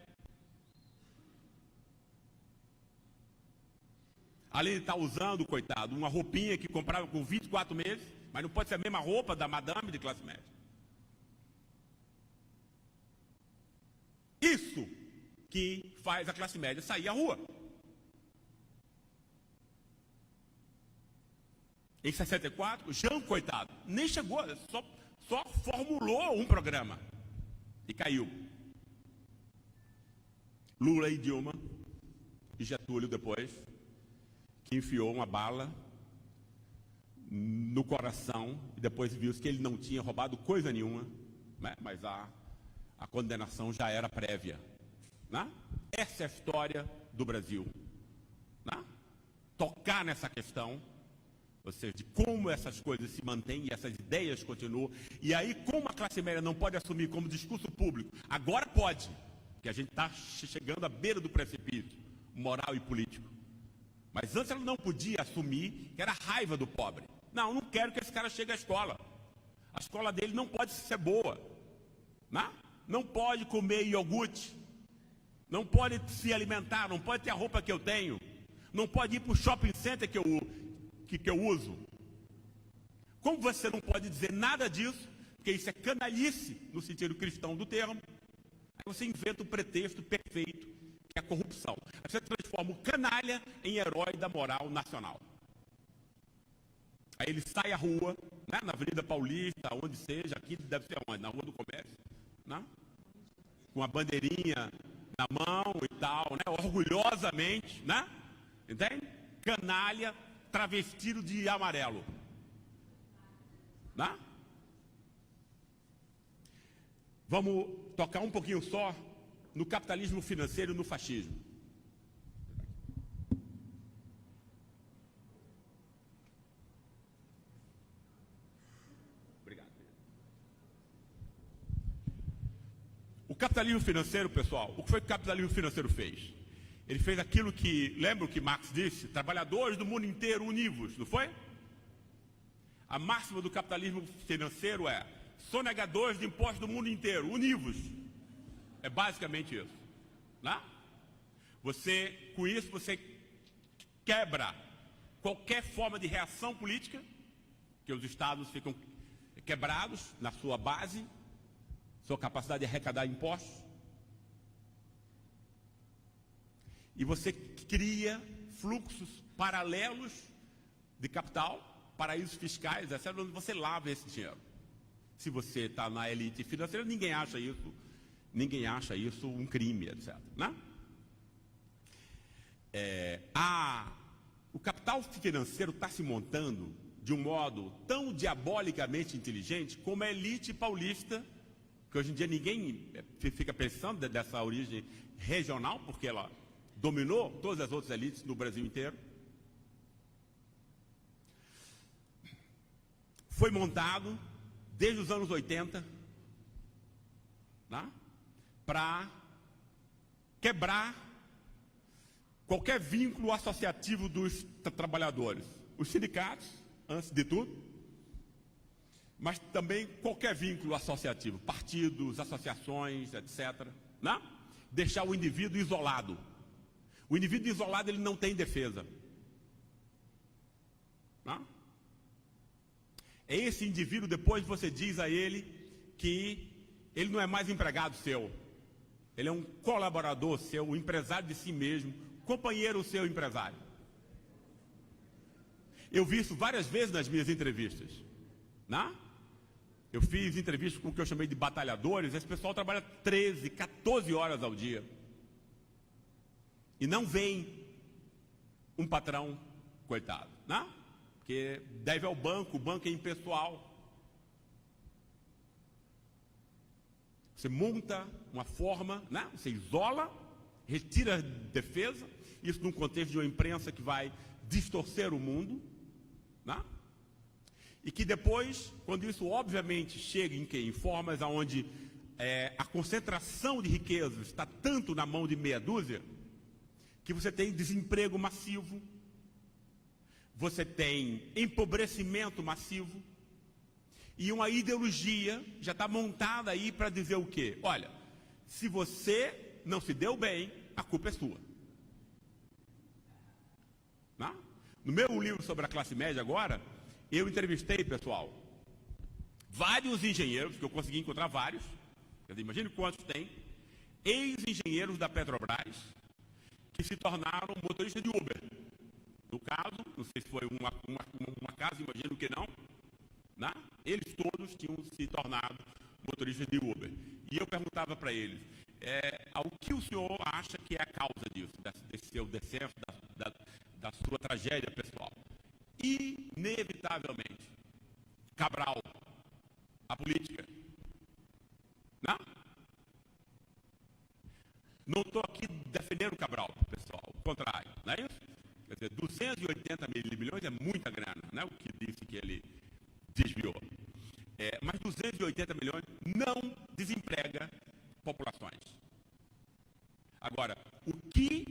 Além de estar usando, coitado, uma roupinha que comprava com 24 meses, mas não pode ser a mesma roupa da madame de classe média. Isso que faz a classe média sair à rua. Em 64, Jean, coitado, nem chegou, só formulou um programa e caiu. Lula e Dilma, e Getúlio depois, que enfiou uma bala no coração e depois viu que ele não tinha roubado coisa nenhuma, né? Mas a condenação já era prévia. Né? Essa é a história do Brasil. Né? Tocar nessa questão, ou seja, de como essas coisas se mantêm e essas ideias continuam. E aí, como a classe média não pode assumir como discurso público, agora pode, que a gente está chegando à beira do precipício moral e político. Mas antes ela não podia assumir que era raiva do pobre. Não quero que esse cara chegue à escola. A escola dele não pode ser boa. Né? Não pode comer iogurte. Não pode se alimentar, não pode ter a roupa que eu tenho. Não pode ir para o shopping center que eu uso. Como você não pode dizer nada disso, porque isso é canalice no sentido cristão do termo, aí você inventa o pretexto perfeito, que é a corrupção. Aí você transforma o canalha em herói da moral nacional. Aí ele sai à rua, né, na Avenida Paulista, onde seja, aqui deve ser onde? Na Rua do Comércio, né? Com a bandeirinha na mão e tal, né? Orgulhosamente, né? Entende? Canalha travestido de amarelo. Né? Vamos tocar um pouquinho só no capitalismo financeiro e no fascismo. Obrigado. O capitalismo financeiro, pessoal, o que foi que o capitalismo financeiro fez? Ele fez aquilo que, lembra o que Marx disse? Trabalhadores do mundo inteiro univos, não foi? A máxima do capitalismo financeiro é sonegadores de impostos do mundo inteiro, univos. É basicamente isso. Né? Com isso, você quebra qualquer forma de reação política, que os estados ficam quebrados na sua base, sua capacidade de arrecadar impostos. E você cria fluxos paralelos de capital, paraísos fiscais, etc., onde você lava esse dinheiro. Se você está na elite financeira, ninguém acha isso um crime, etc. Né? O capital financeiro está se montando de um modo tão diabolicamente inteligente como a elite paulista, que hoje em dia ninguém fica pensando dessa origem regional, porque ela dominou todas as outras elites no Brasil inteiro. Foi montado desde os anos 80, né, para quebrar qualquer vínculo associativo dos trabalhadores. Os sindicatos, antes de tudo, mas também qualquer vínculo associativo, partidos, associações, etc. Né? Deixar o indivíduo isolado. O indivíduo isolado, ele não tem defesa. Né? É esse indivíduo, depois você diz a ele que ele não é mais empregado seu. Ele é um colaborador seu, um empresário de si mesmo, companheiro seu empresário. Eu vi isso várias vezes nas minhas entrevistas. Né? Eu fiz entrevistas com o que eu chamei de batalhadores. Esse pessoal trabalha 13, 14 horas ao dia. E não vem um patrão, coitado, né? Porque deve ao banco, o banco é impessoal. Você monta uma forma, né? Você isola, retira a defesa, isso num contexto de uma imprensa que vai distorcer o mundo, né? E que depois, quando isso obviamente chega em formas onde a concentração de riquezas está tanto na mão de meia dúzia, que você tem desemprego massivo, você tem empobrecimento massivo, e uma ideologia já está montada aí para dizer o quê? Olha, se você não se deu bem, a culpa é sua. Não? No meu livro sobre a classe média agora, eu entrevistei, pessoal, vários engenheiros, que eu consegui encontrar vários, imagine quantos tem, ex-engenheiros da Petrobras, que se tornaram motoristas de Uber. No caso, não sei se foi uma casa, imagino que não, né? Eles todos tinham se tornado motoristas de Uber. E eu perguntava para eles, ao que o senhor acha que é a causa disso, desse seu descenso, da sua tragédia pessoal? Inevitavelmente, Cabral, a política. Não estou aqui defendendo o Cabral, pessoal, o contrário, não é isso? Quer dizer, 280 milhões é muita grana, não é o que disse que ele desviou. Mas 280 milhões não desemprega populações. Agora, o que...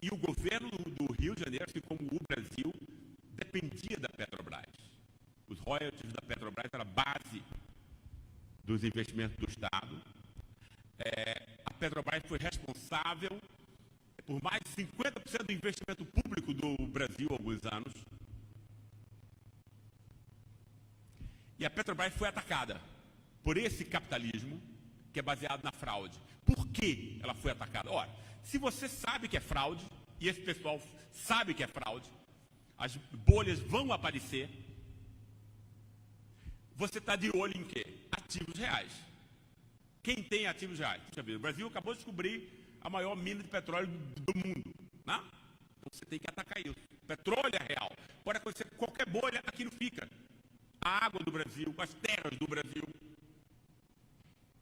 E o governo do Rio de Janeiro, assim como o Brasil, dependia da Petrobras. Os royalties da Petrobras eram a base dos investimentos do Estado. A Petrobras foi responsável por mais de 50% do investimento público do Brasil há alguns anos. E a Petrobras foi atacada por esse capitalismo que é baseado na fraude. Por que ela foi atacada? Ora, se você sabe que é fraude, e esse pessoal sabe que é fraude, as bolhas vão aparecer, você está de olho em quê? Ativos reais. Quem tem ativos reais? Puxa vida, o Brasil acabou de descobrir a maior mina de petróleo do mundo. Né? Então você tem que atacar isso. Petróleo é real. Pode acontecer qualquer bolha, aquilo fica. A água do Brasil, as terras do Brasil.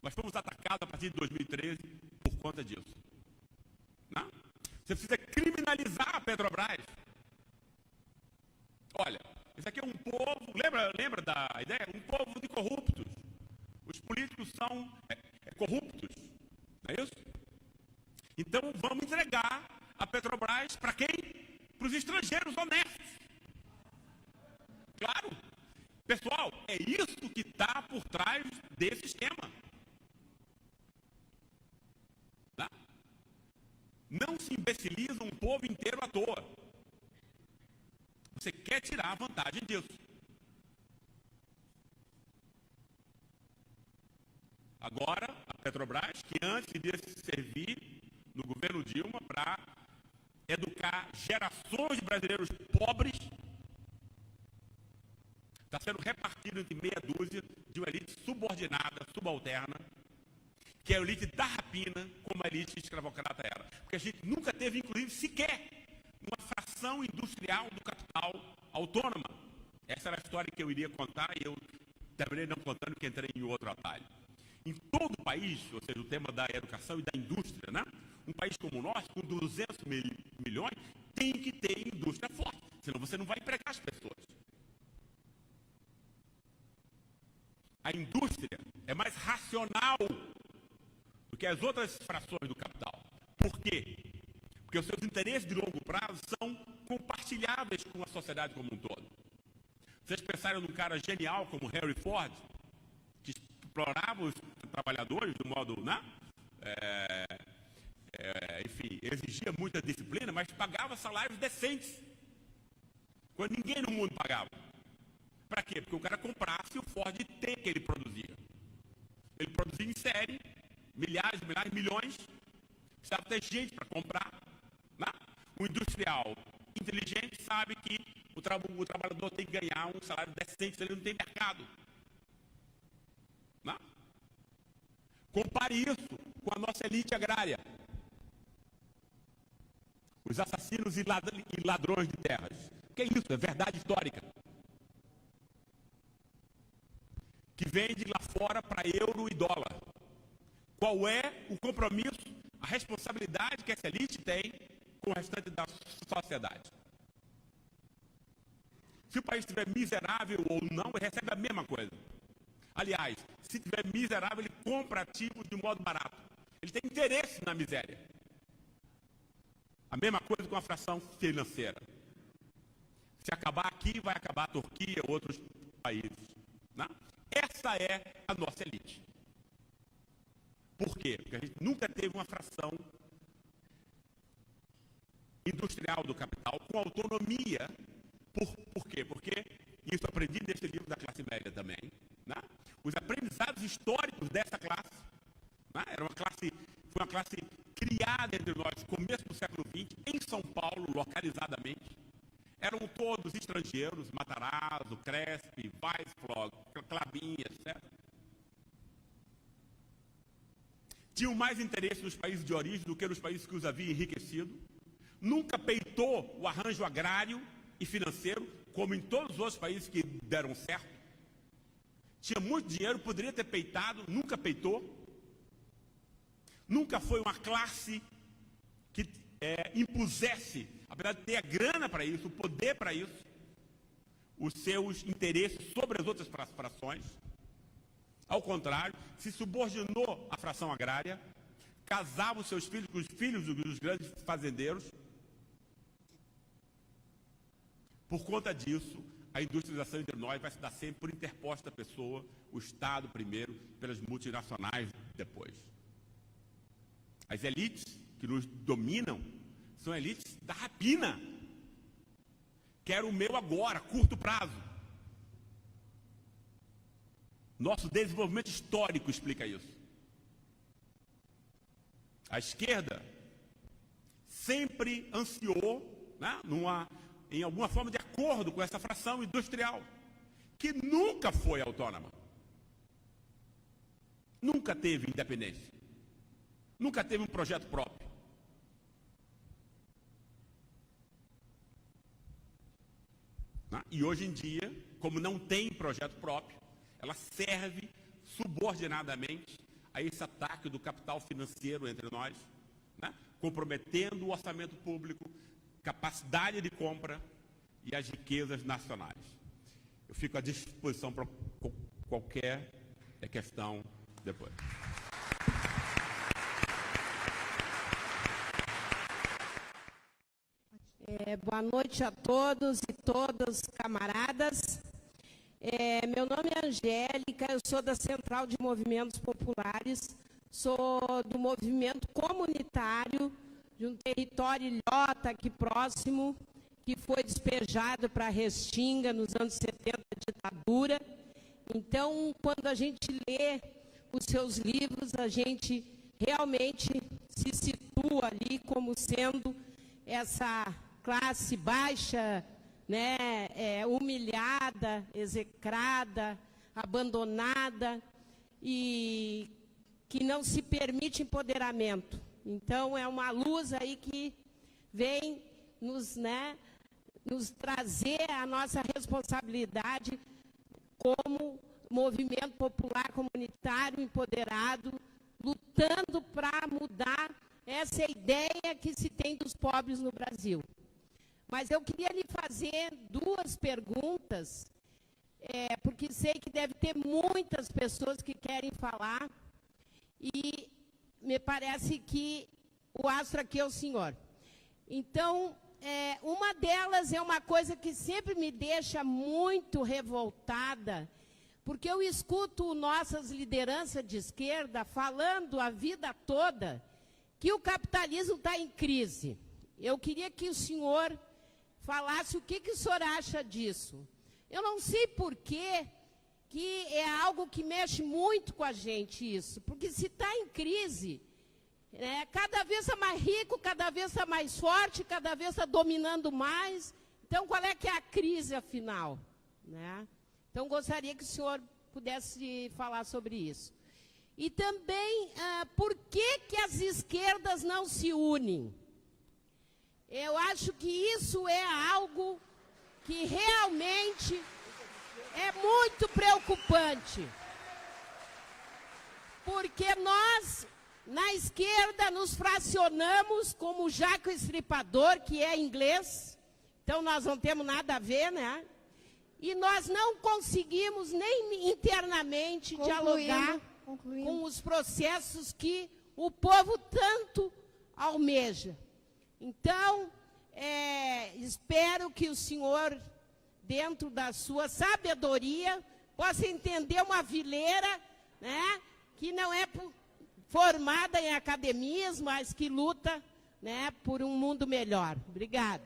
Nós fomos atacados a partir de 2013 por conta disso. Né? Você precisa criminalizar a Petrobras. Olha, esse aqui é um povo, lembra da ideia? Um povo de corruptos. Os políticos são corruptos, não é isso? Então vamos entregar a Petrobras para quem? Para os estrangeiros honestos. Claro. Pessoal, é isso que está por trás desse esquema. Tá? Não se imbeciliza um povo inteiro à toa. Você quer tirar a vantagem disso. Agora, a Petrobras, que antes de servir no governo Dilma para educar gerações de brasileiros pobres, está sendo repartido entre meia dúzia de uma elite subordinada, subalterna, que é a elite da rapina, como a elite escravocrata era. Porque a gente nunca teve, inclusive, sequer uma fração industrial do capital autônoma. Essa era a história que eu iria contar e eu terminei não contando, que entrei em outro atalho. Em todo o país, ou seja, o tema da educação e da indústria, né? Um país como o nosso, com 200 milhões, tem que ter indústria forte, senão você não vai empregar as pessoas. A indústria é mais racional do que as outras frações do capital. Por quê? Porque os seus interesses de longo prazo são compartilháveis com a sociedade como um todo. Vocês pensaram num cara genial como Henry Ford, que explorava os trabalhadores do modo, né? Enfim, exigia muita disciplina, mas pagava salários decentes, quando ninguém no mundo pagava. Para quê? Porque o cara comprasse o Ford T que ele produzia. Ele produzia em série, milhares, milhões, precisava ter gente para comprar. Né? O industrial inteligente sabe que o trabalhador tem que ganhar um salário decente, se ele não tem mercado. Né? Compare isso com a nossa elite agrária. Os assassinos e ladrões de terras. O que é isso? É verdade histórica. Que vende lá fora para euro e dólar. Qual é o compromisso, a responsabilidade que essa elite tem com o restante da sociedade? Se o país estiver miserável ou não, ele recebe a mesma coisa. Aliás, se estiver miserável, ele compra ativos de modo barato. Ele tem interesse na miséria. A mesma coisa com a fração financeira. Se acabar aqui, vai acabar a Turquia ou outros países. Né? Essa é a nossa elite. Por quê? Porque a gente nunca teve uma fração industrial do capital com autonomia. Por quê? Porque, isso aprendi nesse livro da classe média também, né? Os aprendizados históricos dessa classe, né? Foi uma classe criada entre nós no começo do século XX, em São Paulo, localizadamente. Eram todos estrangeiros, Matarazzo, Crespi, Weissflog, Klabin, etc. Tinham mais interesse nos países de origem do que nos países que os haviam enriquecido. Nunca peitou o arranjo agrário e financeiro, como em todos os outros países que deram certo. Tinha muito dinheiro, poderia ter peitado, nunca peitou. Nunca foi uma classe que impusesse, apesar de ter a grana para isso, o poder para isso, os seus interesses sobre as outras frações. Ao contrário, se subordinou à fração agrária, casava os seus filhos com os filhos dos grandes fazendeiros. Por conta disso, a industrialização entre nós vai se dar sempre por interposta pessoa, o Estado primeiro, pelas multinacionais depois. As elites que nos dominam são elites da rapina. Quero o meu agora, curto prazo. Nosso desenvolvimento histórico explica isso. A esquerda sempre ansiou, né, em alguma forma de acordo com essa fração industrial, que nunca foi autônoma. Nunca teve independência. Nunca teve um projeto próprio. E hoje em dia, como não tem projeto próprio, ela serve subordinadamente a esse ataque do capital financeiro entre nós, né? Comprometendo o orçamento público, capacidade de compra e as riquezas nacionais. Eu fico à disposição para qualquer questão depois. Boa noite a todos e todas, camaradas. Meu nome é Angélica, eu sou da Central de Movimentos Populares, sou do movimento comunitário de um território ilhota aqui próximo, que foi despejado para a Restinga nos anos 70, ditadura. Então, quando a gente lê os seus livros, a gente realmente se situa ali como sendo essa classe baixa, né, humilhada, execrada, abandonada e que não se permite empoderamento. Então, é uma luz aí que vem nos trazer a nossa responsabilidade como movimento popular comunitário empoderado, lutando para mudar Essa é a ideia que se tem dos pobres no Brasil. Mas eu queria lhe fazer duas perguntas, porque sei que deve ter muitas pessoas que querem falar, e me parece que o astro aqui é o senhor. Então, uma delas é uma coisa que sempre me deixa muito revoltada, porque eu escuto nossas lideranças de esquerda falando a vida toda que o capitalismo está em crise. Eu queria que o senhor falasse o que o senhor acha disso. Eu não sei por quê, que é algo que mexe muito com a gente isso, porque se está em crise, cada vez é mais rico, cada vez é mais forte, cada vez está dominando mais. Então, qual é que é a crise, afinal? Né? Então, gostaria que o senhor pudesse falar sobre isso. E também, por que as esquerdas não se unem? Eu acho que isso é algo que realmente é muito preocupante. Porque nós, na esquerda, nos fracionamos como o Jaco Estripador, que é inglês, então nós não temos nada a ver, né? E nós não conseguimos nem internamente dialogar com os processos que o povo tanto almeja. Então, espero que o senhor, dentro da sua sabedoria, possa entender uma vileira, né, que não é formada em academias, mas que luta, né, por um mundo melhor. Obrigada.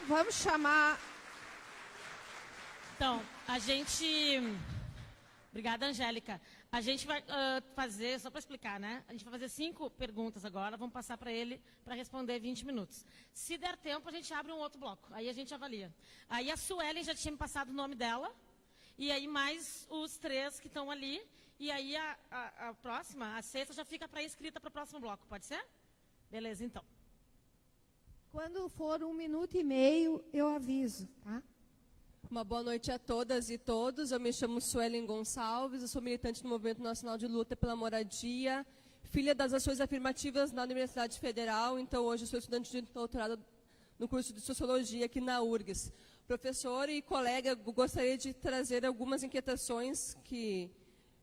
Vamos chamar... Então, a gente... Obrigada, Angélica. A gente vai fazer, só para explicar, né? A gente vai fazer 5 perguntas agora, vamos passar para ele para responder 20 minutos. Se der tempo, a gente abre um outro bloco, aí a gente avalia. Aí a Suelen já tinha me passado o nome dela, e aí mais os 3 que estão ali, e aí a próxima, a sexta, já fica pré-escrita para o próximo bloco, pode ser? Beleza, então. Quando for 1 minuto e meio, eu aviso, tá? Uma boa noite a todas e todos. Eu me chamo Suelen Gonçalves, eu sou militante do Movimento Nacional de Luta pela Moradia, filha das ações afirmativas na Universidade Federal, então hoje sou estudante de doutorado no curso de Sociologia aqui na URGS. Professor e colega, gostaria de trazer algumas inquietações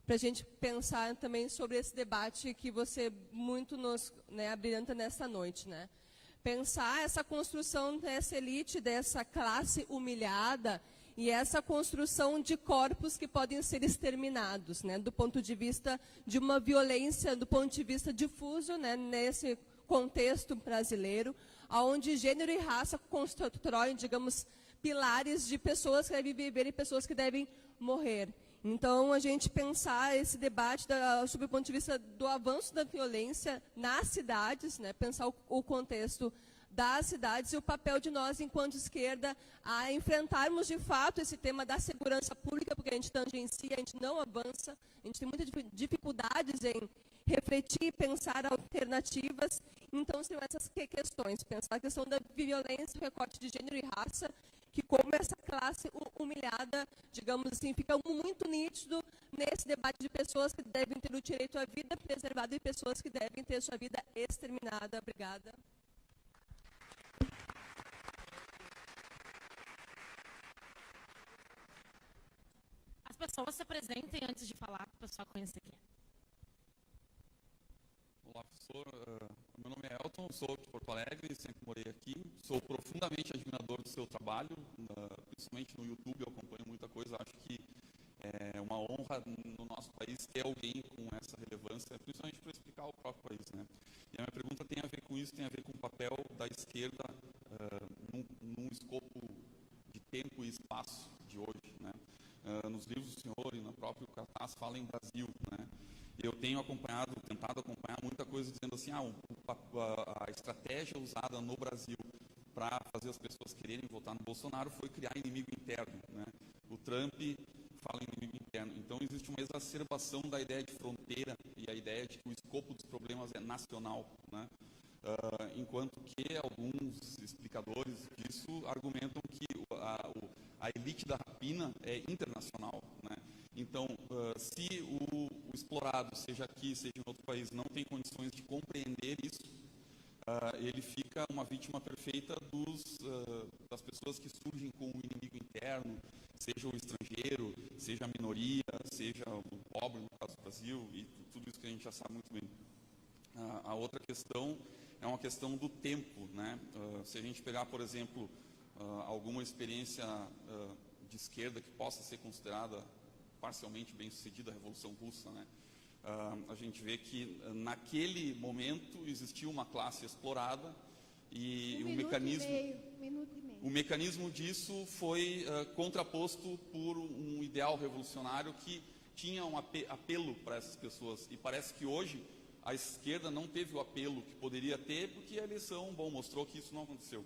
para a gente pensar também sobre esse debate que você muito nos abrilhanta nessa noite, né? Pensar essa construção dessa elite, dessa classe humilhada e essa construção de corpos que podem ser exterminados, né, do ponto de vista de uma violência, do ponto de vista difuso, né, nesse contexto brasileiro, onde gênero e raça constroem, digamos, pilares de pessoas que devem viver e pessoas que devem morrer. Então, a gente pensar esse debate sob o ponto de vista do avanço da violência nas cidades, né, pensar o contexto das cidades e o papel de nós, enquanto esquerda, a enfrentarmos de fato esse tema da segurança pública, porque a gente tangencia, a gente não avança, a gente tem muitas dificuldades em refletir, pensar alternativas. Então, são essas questões. Pensar a questão da violência, o recorte de gênero e raça, que como essa classe humilhada, digamos assim, fica muito nítido nesse debate de pessoas que devem ter o direito à vida preservada e pessoas que devem ter sua vida exterminada. Obrigada. As pessoas se apresentem antes de falar, para o pessoal conhecer quem é. Olá, professor. Meu nome é Elton, sou de Porto Alegre, sempre morei aqui. Sou profundamente admirador do seu trabalho, principalmente no YouTube, eu acompanho muita coisa. Acho que é uma honra no nosso país ter alguém com essa relevância, principalmente para explicar o próprio país, né? E a minha pergunta tem a ver com isso, tem a ver com o papel da esquerda num escopo de tempo e espaço de hoje, né? Nos livros do senhor e no próprio cartaz fala em Brasil, né? Eu tenho tentado acompanhar muita coisa dizendo assim, a estratégia usada no Brasil para fazer as pessoas quererem votar no Bolsonaro foi criar inimigo interno, né? O Trump fala em inimigo interno. Então, existe uma exacerbação da ideia de fronteira e a ideia de que o escopo dos problemas é nacional, né? Enquanto que alguns explicadores disso argumentam que a elite da rapina é internacional, né? Então, explorado, seja aqui, seja em outro país, não tem condições de compreender isso, ele fica uma vítima perfeita das pessoas que surgem com o inimigo interno, seja o estrangeiro, seja a minoria, seja o pobre, no caso do Brasil, e tudo isso que a gente já sabe muito bem. A outra questão é uma questão do tempo, né? Se a gente pegar, por exemplo, alguma experiência de esquerda que possa ser considerada parcialmente bem-sucedida, a Revolução Russa, né? A gente vê que naquele momento existia uma classe explorada e o mecanismo disso foi contraposto por um ideal revolucionário que tinha um apelo para essas pessoas. E parece que hoje a esquerda não teve o apelo que poderia ter, porque a eleição, mostrou que isso não aconteceu.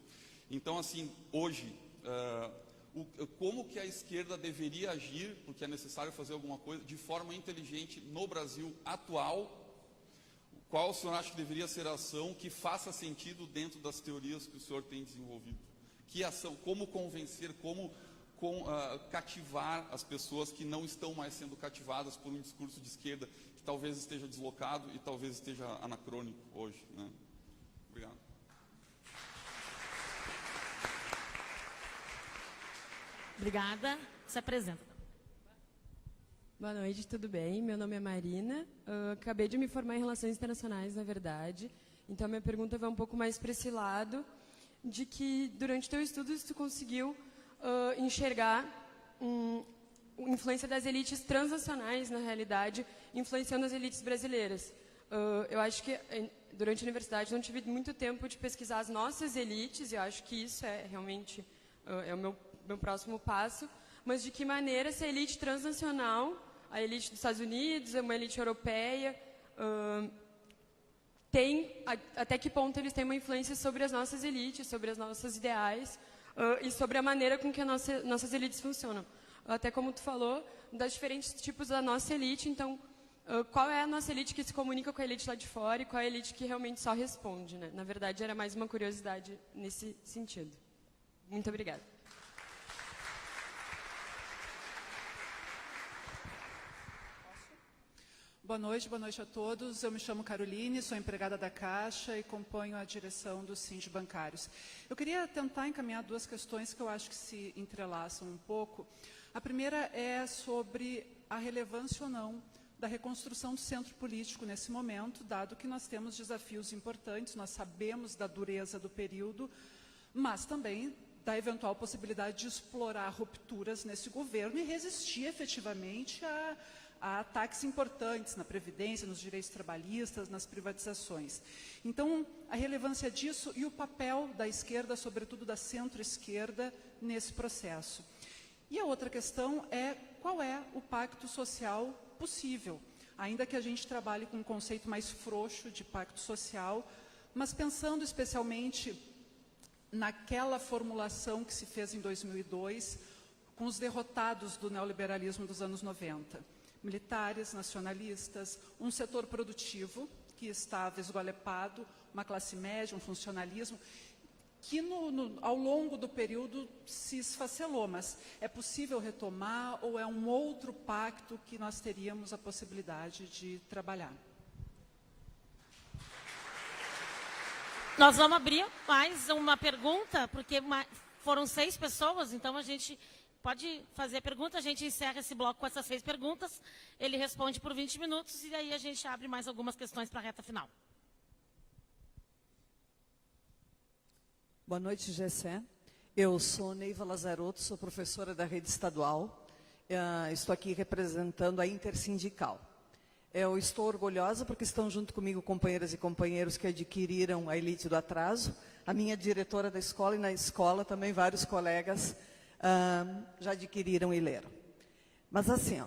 Então, assim, hoje, como que a esquerda deveria agir, porque é necessário fazer alguma coisa, de forma inteligente no Brasil atual? Qual o senhor acha que deveria ser a ação que faça sentido dentro das teorias que o senhor tem desenvolvido? Que ação, como convencer, como cativar as pessoas que não estão mais sendo cativadas por um discurso de esquerda que talvez esteja deslocado e talvez esteja anacrônico hoje, né? Obrigado. Obrigada. Se apresenta. Boa noite, tudo bem? Meu nome é Marina. Acabei de me formar em Relações Internacionais, na verdade. Então, minha pergunta vai um pouco mais para esse lado, de que, durante o teu estudo, tu conseguiu enxergar a influência das elites transnacionais, na realidade, influenciando as elites brasileiras. Eu acho que, durante a universidade, não tive muito tempo de pesquisar as nossas elites, e eu acho que isso é realmente o meu próximo passo, mas de que maneira essa elite transnacional, a elite dos Estados Unidos, uma elite europeia, até que ponto eles têm uma influência sobre as nossas elites, sobre as nossas ideais, e sobre a maneira com que nossas elites funcionam. Até como tu falou, das diferentes tipos da nossa elite, então, qual é a nossa elite que se comunica com a elite lá de fora e qual é a elite que realmente só responde, né? Na verdade, era mais uma curiosidade nesse sentido. Muito obrigada. Boa noite a todos. Eu me chamo Caroline, sou empregada da Caixa e componho a direção dos Sindi Bancários. Eu queria tentar encaminhar duas questões que eu acho que se entrelaçam um pouco. A primeira é sobre a relevância ou não da reconstrução do centro político nesse momento, dado que nós temos desafios importantes, nós sabemos da dureza do período, mas também da eventual possibilidade de explorar rupturas nesse governo e resistir efetivamente a ataques importantes na Previdência, nos direitos trabalhistas, nas privatizações. Então, a relevância disso e o papel da esquerda, sobretudo da centro-esquerda, nesse processo. E a outra questão é qual é o pacto social possível, ainda que a gente trabalhe com um conceito mais frouxo de pacto social, mas pensando especialmente naquela formulação que se fez em 2002, com os derrotados do neoliberalismo dos anos 90. Militares, nacionalistas, um setor produtivo que estava esgoelepado, uma classe média, um funcionalismo, que ao longo do período se esfacelou, mas é possível retomar ou é um outro pacto que nós teríamos a possibilidade de trabalhar? Nós vamos abrir mais uma pergunta, porque foram 6 pessoas, então a gente pode fazer a pergunta, a gente encerra esse bloco com essas 6 perguntas, ele responde por 20 minutos e aí a gente abre mais algumas questões para a reta final. Boa noite, Gessé. Eu sou Neiva Lazarotto, sou professora da rede estadual, estou aqui representando a Intersindical. Eu estou orgulhosa porque estão junto comigo companheiras e companheiros que adquiriram a elite do atraso, a minha diretora da escola e na escola também vários colegas já adquiriram e leram. Mas assim,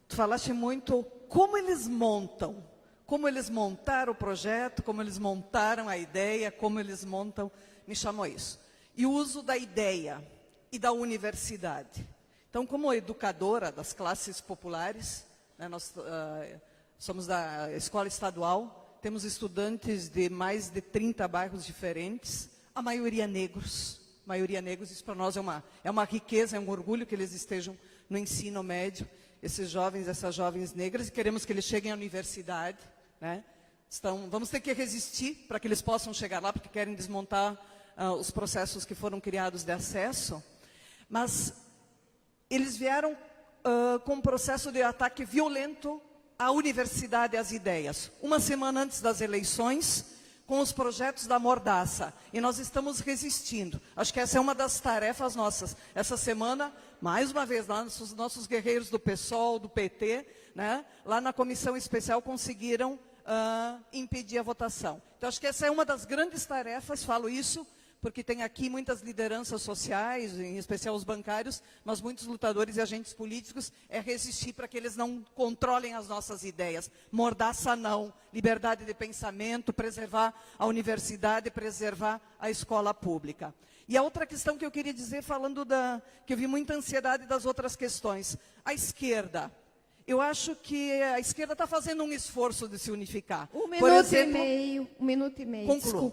tu falaste muito como eles montam, como eles montaram o projeto, como eles montaram a ideia, como eles montam, me chamou isso. E o uso da ideia e da universidade. Então, como educadora das classes populares, né, nós somos da escola estadual, temos estudantes de mais de 30 bairros diferentes, a maioria negros. Isso para nós é uma riqueza, é um orgulho que eles estejam no ensino médio. esses jovens, essas jovens negras, e queremos que eles cheguem à universidade, né? Vamos ter que resistir para que eles possam chegar lá, porque querem desmontar os processos que foram criados de acesso. Mas eles vieram com um processo de ataque violento à universidade e às ideias. Uma semana antes das eleições, com os projetos da Mordaça. E nós estamos resistindo. Acho que essa é uma das tarefas nossas. Essa semana, mais uma vez, lá os nossos guerreiros do PSOL, do PT, né, lá na comissão especial conseguiram impedir a votação. Então, acho que essa é uma das grandes tarefas, falo isso, porque tem aqui muitas lideranças sociais, em especial os bancários, mas muitos lutadores e agentes políticos, é resistir para que eles não controlem as nossas ideias. Mordaça não, liberdade de pensamento, preservar a universidade, preservar a escola pública. E a outra questão que eu queria dizer, falando que eu vi muita ansiedade das outras questões, a esquerda. Eu acho que a esquerda está fazendo um esforço de se unificar. Um minuto e meio, concluo.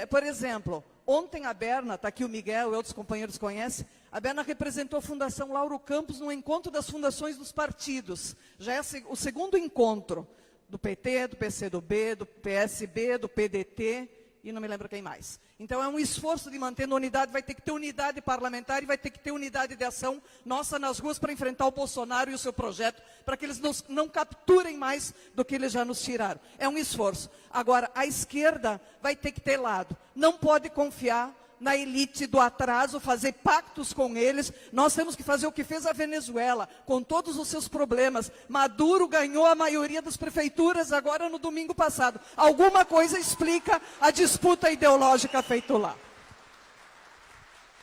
Por exemplo, ontem a Berna, está aqui o Miguel e outros companheiros conhecem, a Berna representou a Fundação Lauro Campos no encontro das fundações dos partidos. Já é o segundo encontro do PT, do PCdoB, do PSB, do PDT e não me lembro quem mais. Então é um esforço de manter a unidade, vai ter que ter unidade parlamentar e vai ter que ter unidade de ação nossa nas ruas para enfrentar o Bolsonaro e o seu projeto, para que eles não capturem mais do que eles já nos tiraram. É um esforço. Agora, a esquerda vai ter que ter lado. Não pode confiar na elite do atraso, fazer pactos com eles. Nós temos que fazer o que fez a Venezuela, com todos os seus problemas. Maduro ganhou a maioria das prefeituras agora no domingo passado. Alguma coisa explica a disputa ideológica feita lá.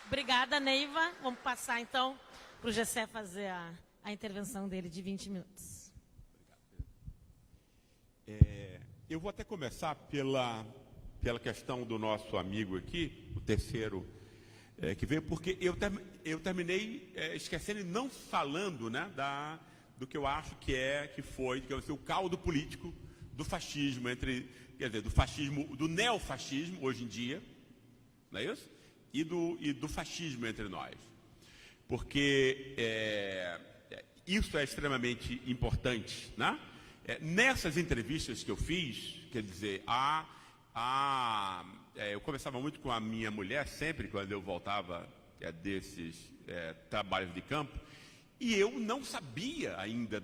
Obrigada, Neiva. Vamos passar, então, para o Gessé fazer a intervenção dele de 20 minutos. Eu vou até começar pela questão do nosso amigo aqui, o terceiro que veio, porque eu terminei esquecendo e não falando, né, do que eu acho que foi o caldo político do fascismo, do fascismo, do neofascismo hoje em dia, não é isso? E do fascismo entre nós. Porque isso é extremamente importante, né? Nessas entrevistas que eu fiz, quer dizer, eu conversava muito com a minha mulher sempre, quando eu voltava desses trabalhos de campo, e eu não sabia ainda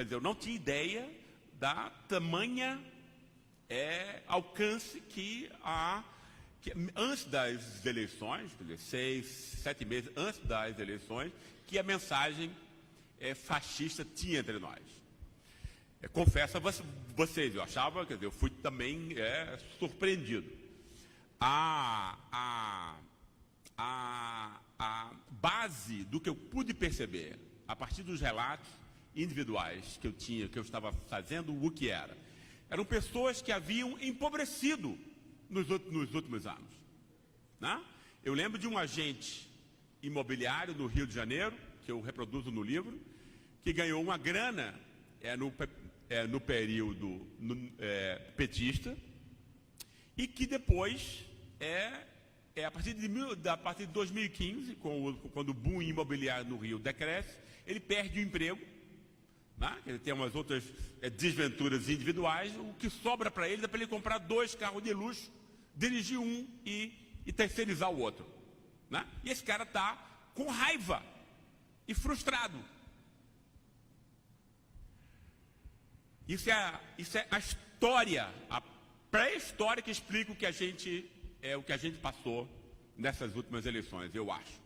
eu não tinha ideia da tamanha alcance que antes das eleições, quer dizer, 6, 7 meses antes das eleições, que a mensagem fascista tinha entre nós. Confesso a vocês, eu achava, quer dizer, eu fui também surpreendido. A base do que eu pude perceber, a partir dos relatos individuais que eu estava fazendo, o que eram pessoas que haviam empobrecido nos últimos anos, né? Eu lembro de um agente imobiliário no Rio de Janeiro, que eu reproduzo no livro, que ganhou uma grana no período petista, e que depois, a partir de 2015, quando o boom imobiliário no Rio decresce, ele perde o emprego, né? Ele tem umas outras desventuras individuais, o que sobra para ele é para ele comprar 2 carros de luxo, dirigir um e terceirizar o outro, né? E esse cara está com raiva e frustrado. Isso é a história, a pré-história que explica o que a gente passou nessas últimas eleições, eu acho.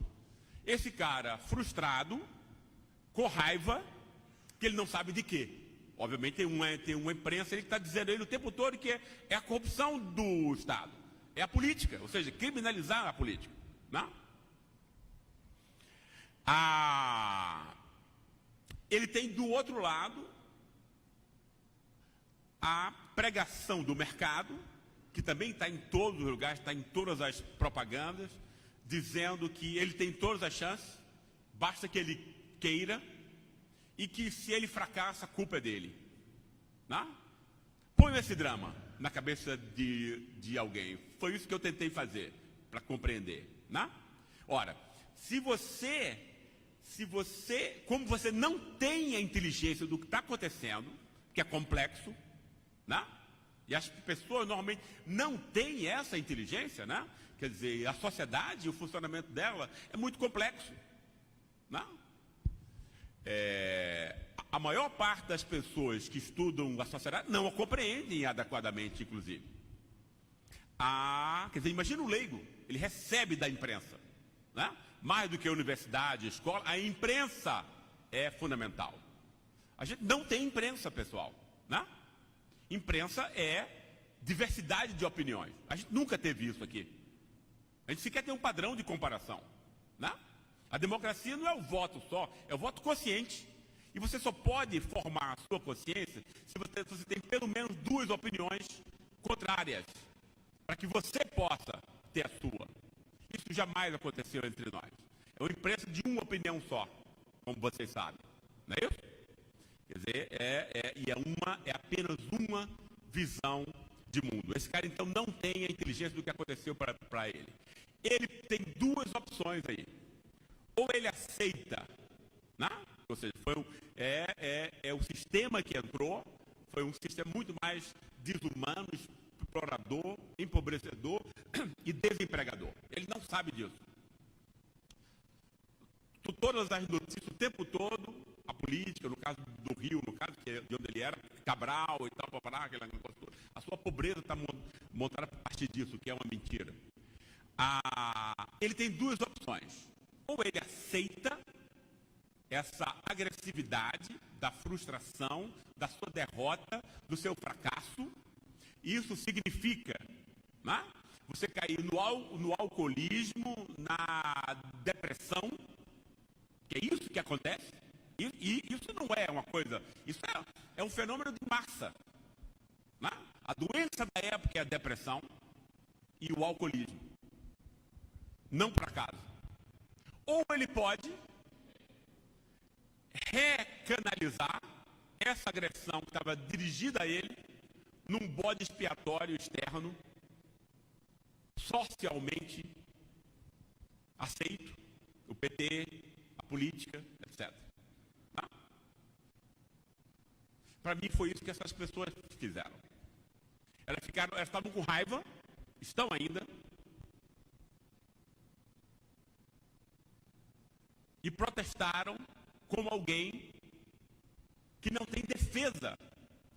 Esse cara frustrado, com raiva, que ele não sabe de quê. Obviamente tem uma imprensa que está dizendo ele o tempo todo que é a corrupção do Estado, é a política, ou seja, criminalizar a política, não? Ele tem do outro lado a pregação do mercado, que também está em todos os lugares, está em todas as propagandas, dizendo que ele tem todas as chances, basta que ele queira, e que se ele fracassa, a culpa é dele. Não? Põe esse drama na cabeça de alguém. Foi isso que eu tentei fazer, para compreender. Não? Ora, se você como você não tem a inteligência do que está acontecendo, que é complexo, né? E as pessoas normalmente não têm essa inteligência, né? Quer dizer, a sociedade, o funcionamento dela é muito complexo, né? A maior parte das pessoas que estudam a sociedade não a compreendem adequadamente, inclusive. Quer dizer, imagina o leigo, ele recebe da imprensa, né? Mais do que a universidade, a escola, a imprensa é fundamental. A gente não tem imprensa, pessoal, né? Imprensa é diversidade de opiniões. A gente nunca teve isso aqui. A gente sequer tem um padrão de comparação, né? A democracia não é o voto só, é o voto consciente. E você só pode formar a sua consciência se você tem pelo menos duas opiniões contrárias, para que você possa ter a sua. Isso jamais aconteceu entre nós. É uma imprensa de uma opinião só, como vocês sabem. Não é isso? Quer dizer, é apenas uma visão de mundo. Esse cara, então, não tem a inteligência do que aconteceu para ele. Ele tem duas opções aí. Ou ele aceita, né? Ou seja, o sistema que entrou, foi um sistema muito mais desumano, explorador, empobrecedor e desempregador. Ele não sabe disso. Todas as notícias, o tempo todo, a política, no caso do Rio, no caso de onde ele era, Cabral e tal, aquele negócio todo, a sua pobreza está montada a partir disso, que é uma mentira. Ele tem duas opções. Ou ele aceita essa agressividade da frustração, da sua derrota, do seu fracasso. Isso significa, né, você cair no alcoolismo, na depressão, que é isso que acontece. E isso não é uma coisa, isso é um fenômeno de massa, né? A doença da época é a depressão e o alcoolismo. Não por acaso. Ou ele pode recanalizar essa agressão que estava dirigida a ele num bode expiatório externo, socialmente aceito, o PT, a política, etc. Tá? Para mim foi isso que essas pessoas fizeram. Elas estavam com raiva, estão ainda, e protestaram como alguém que não tem defesa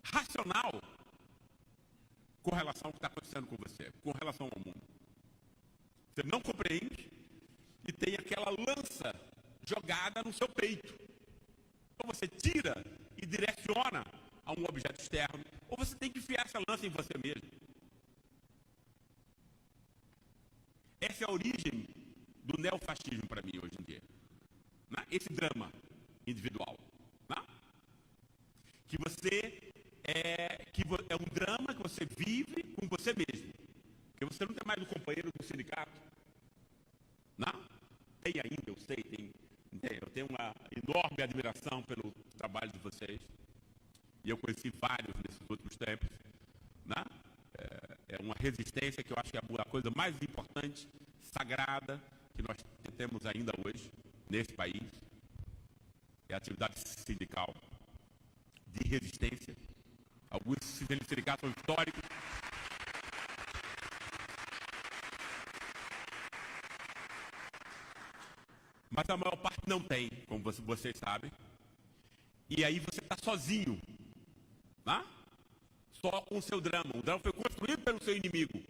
racional com relação ao que está acontecendo com você, com relação ao mundo. Você não compreende e tem aquela lança jogada no seu peito. Ou você tira e direciona a um objeto externo, ou você tem que enfiar essa lança em você mesmo. Essa é a origem do neofascismo para mim hoje em dia. Né? Esse drama individual. Né? Que é um drama que você vive com você mesmo. Porque você não tem mais o companheiro do sindicato. Não? Tem ainda, eu sei, eu tenho uma enorme admiração pelo trabalho de vocês. E eu conheci vários nesses últimos tempos. Né? É uma resistência que eu acho que é a coisa mais importante, sagrada, que nós temos ainda hoje, nesse país. É a atividade sindical de resistência. Alguns sindicatos são históricos. Mas a maior parte não tem, como vocês sabem. E aí você está sozinho. Né? Só com o seu drama. O drama foi construído pelo seu inimigo.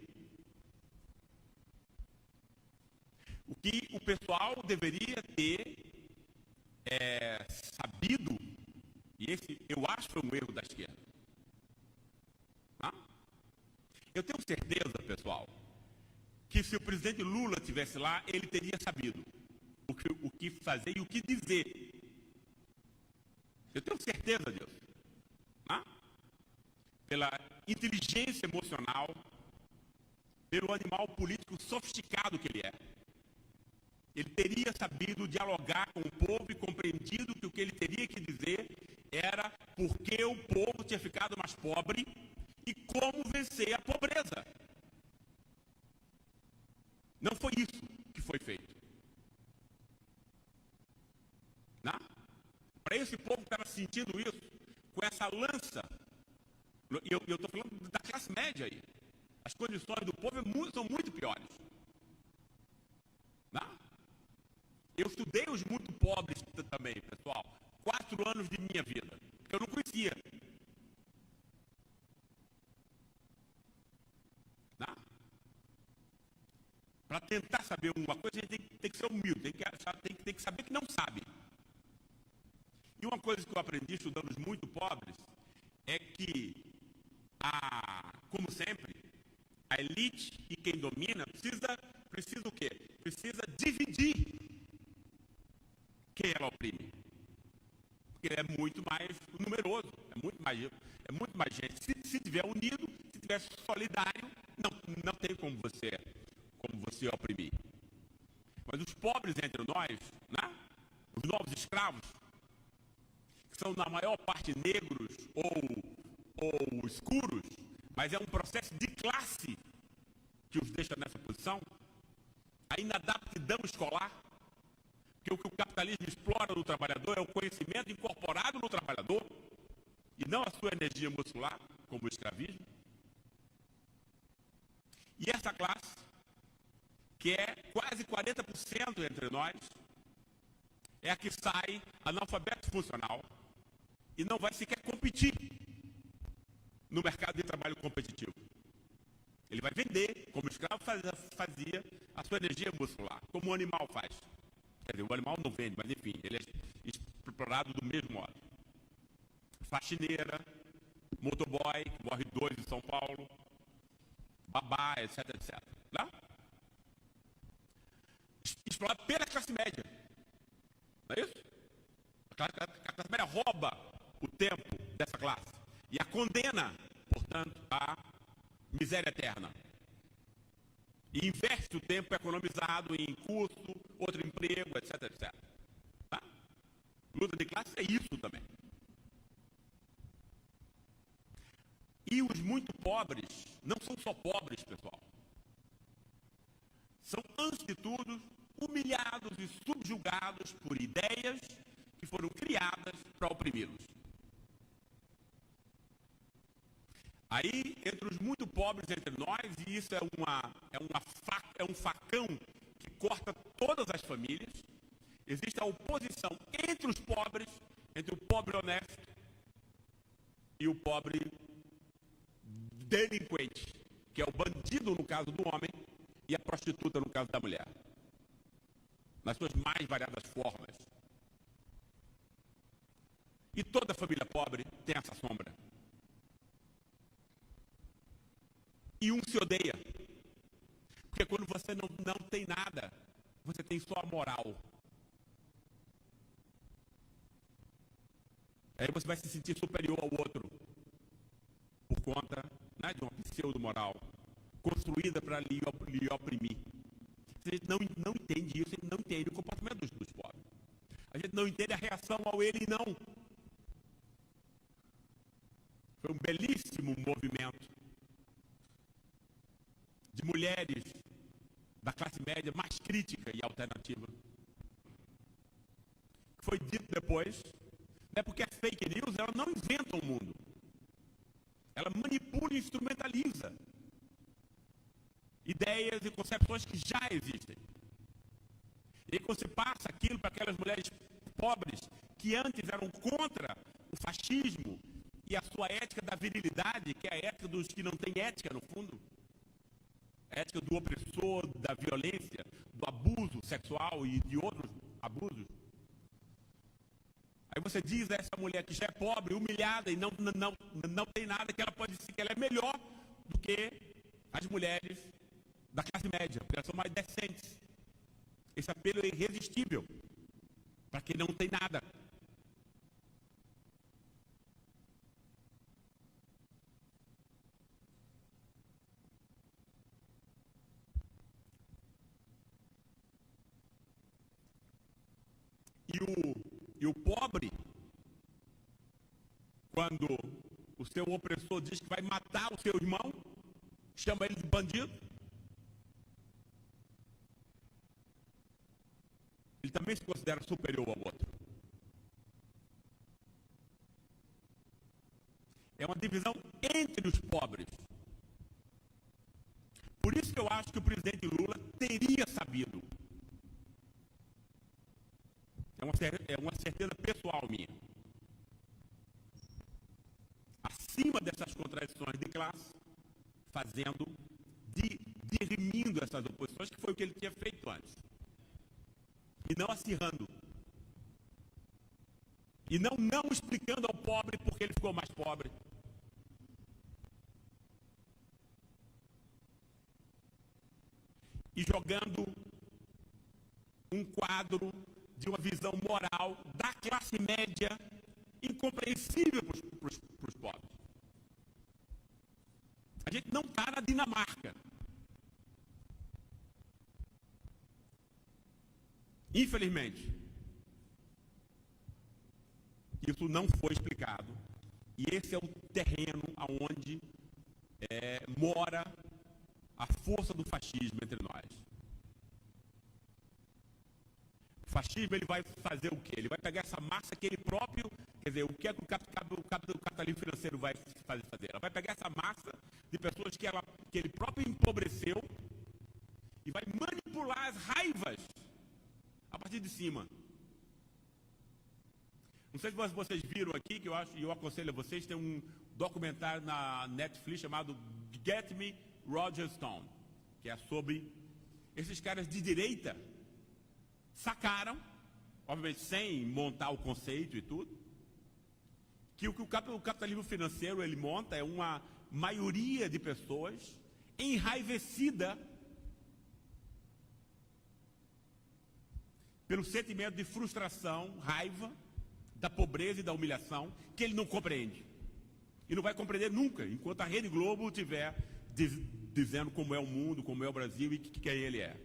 O que o pessoal deveria ter sabido, e esse eu acho que foi um erro da esquerda. Tá? Eu tenho certeza, pessoal, que se o presidente Lula estivesse lá, ele teria sabido o que fazer e o que dizer. Eu tenho certeza disso. Tá? Pela inteligência emocional, pelo animal político sofisticado que ele é. Ele teria sabido dialogar com o povo e compreendido que o que ele teria que dizer era porque o povo tinha ficado mais pobre e como vencer a pobreza. Não foi isso que foi feito. esse povo estava sentindo isso com essa lança. E eu estou falando da classe média aí. As condições do povo são muito piores. Não? Eu estudei os muito pobres também, pessoal. 4 anos de minha vida, que eu não conhecia. Para tentar saber uma coisa, a gente tem que ser humilde, tem que saber que não sabe. E uma coisa que eu aprendi estudando os muito pobres é que, como sempre, a elite e quem domina precisa o quê? Precisa dividir quem ela oprime. Porque é muito mais numeroso, é muito mais gente. Se tiver unido, se tiver solidário, não tem como você oprimir. Mas os pobres entre nós, né? Os novos escravos, que são na maior parte negros ou escuros, mas é um processo de classe que os deixa nessa posição, a inadaptidão escolar, porque o que o capitalismo explora no trabalhador é o conhecimento incorporado no trabalhador e não a sua energia muscular, como o escravismo. E essa classe, que é quase 40% entre nós, é a que sai analfabeto funcional e não vai sequer competir no mercado de trabalho competitivo. Ele vai vender, como o escravo fazia, a sua energia muscular, como o animal faz. Quer dizer, o animal não vende, mas enfim, ele é explorado do mesmo modo. Faxineira, motoboy, morre 2 em São Paulo, babá, etc, etc. Tá? Explorado pela classe média. Não é isso? A classe média rouba o tempo dessa classe e a condena, portanto, à miséria eterna. E investe o tempo economizado em curso, outro emprego, etc, etc. Tá? Luta de classe é isso também. E os muito pobres não são só pobres, pessoal. São, antes de tudo, humilhados e subjugados por ideias que foram criadas para oprimi-los. Aí, entre os muito pobres entre nós, e isso é um facão que corta todas as famílias, existe a oposição entre os pobres, entre o pobre honesto e o pobre delinquente, que é o bandido no caso do homem e a prostituta no caso da mulher, nas suas mais variadas formas. E toda família pobre tem essa sombra. E um se odeia. Porque quando você não tem nada, você tem só a moral. Aí você vai se sentir superior ao outro. Por conta, né, de uma pseudo-moral construída para lhe oprimir. A gente não entende isso, a gente não entende o comportamento dos pobres. A gente não entende a reação ao ele e não. Foi um belíssimo movimento de mulheres da classe média mais crítica e alternativa. Foi dito depois, não é porque a fake news, ela não inventa o mundo. Ela manipula e instrumentaliza ideias e concepções que já existem. E quando você passa aquilo para aquelas mulheres pobres que antes eram contra o fascismo e a sua ética da virilidade, que é a ética dos que não têm ética no fundo, a ética do opressor, da violência, do abuso sexual e de outros abusos. Aí você diz a essa mulher que já é pobre, humilhada e não tem nada, que ela pode dizer que ela é melhor do que as mulheres da classe média, porque elas são mais decentes. Esse apelo é irresistível para quem não tem nada. E o pobre, quando o seu opressor diz que vai matar o seu irmão, chama ele de bandido, ele também se considera superior ao outro. é uma divisão entre os pobres. Por isso que eu acho que o presidente Lula teria sabido. É uma certeza pessoal minha. Acima dessas contradições de classe, dirimindo essas oposições, que foi o que ele tinha feito antes. E não acirrando. E não explicando ao pobre porque ele ficou mais pobre. E jogando um quadro de uma visão moral da classe média incompreensível para os pobres. A gente não está na Dinamarca. Infelizmente, isso não foi explicado. E esse é o terreno onde mora a força do fascismo entre nós. O fascismo, ele vai fazer o quê? Ele vai pegar essa massa que ele próprio, quer dizer, o que é que o capitalismo financeiro vai fazer? Ela vai pegar essa massa de pessoas que ele próprio empobreceu e vai manipular as raivas a partir de cima. Não sei se vocês viram aqui, que eu aconselho a vocês, tem um documentário na Netflix chamado Get Me Roger Stone, que é sobre esses caras de direita sacaram, obviamente sem montar o conceito e tudo, que o que o capitalismo financeiro ele monta é uma maioria de pessoas enraivecida pelo sentimento de frustração, raiva, da pobreza e da humilhação, que ele não compreende. E não vai compreender nunca, enquanto a Rede Globo estiver dizendo como é o mundo, como é o Brasil e quem ele é.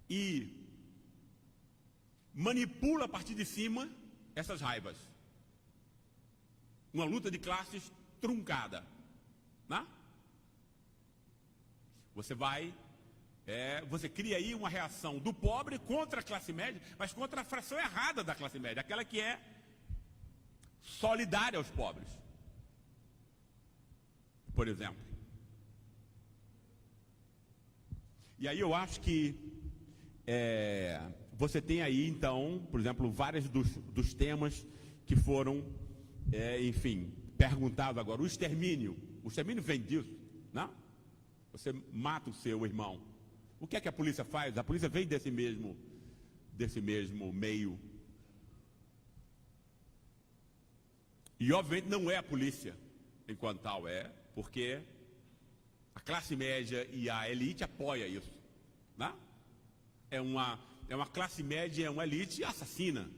E manipula a partir de cima essas raivas. Uma luta de classes truncada. Né? Você cria aí uma reação do pobre contra a classe média, mas contra a fração errada da classe média, aquela que é solidária aos pobres. Por exemplo. E aí eu acho que você tem aí, então, por exemplo, vários dos temas que foram, enfim, perguntados agora. O extermínio vem disso, né? Você mata o seu irmão. O que é que a polícia faz? A polícia vem desse mesmo meio. E, obviamente, não é a polícia enquanto tal, porque a classe média e a elite apoia isso. Né? É uma classe média, é uma elite assassina.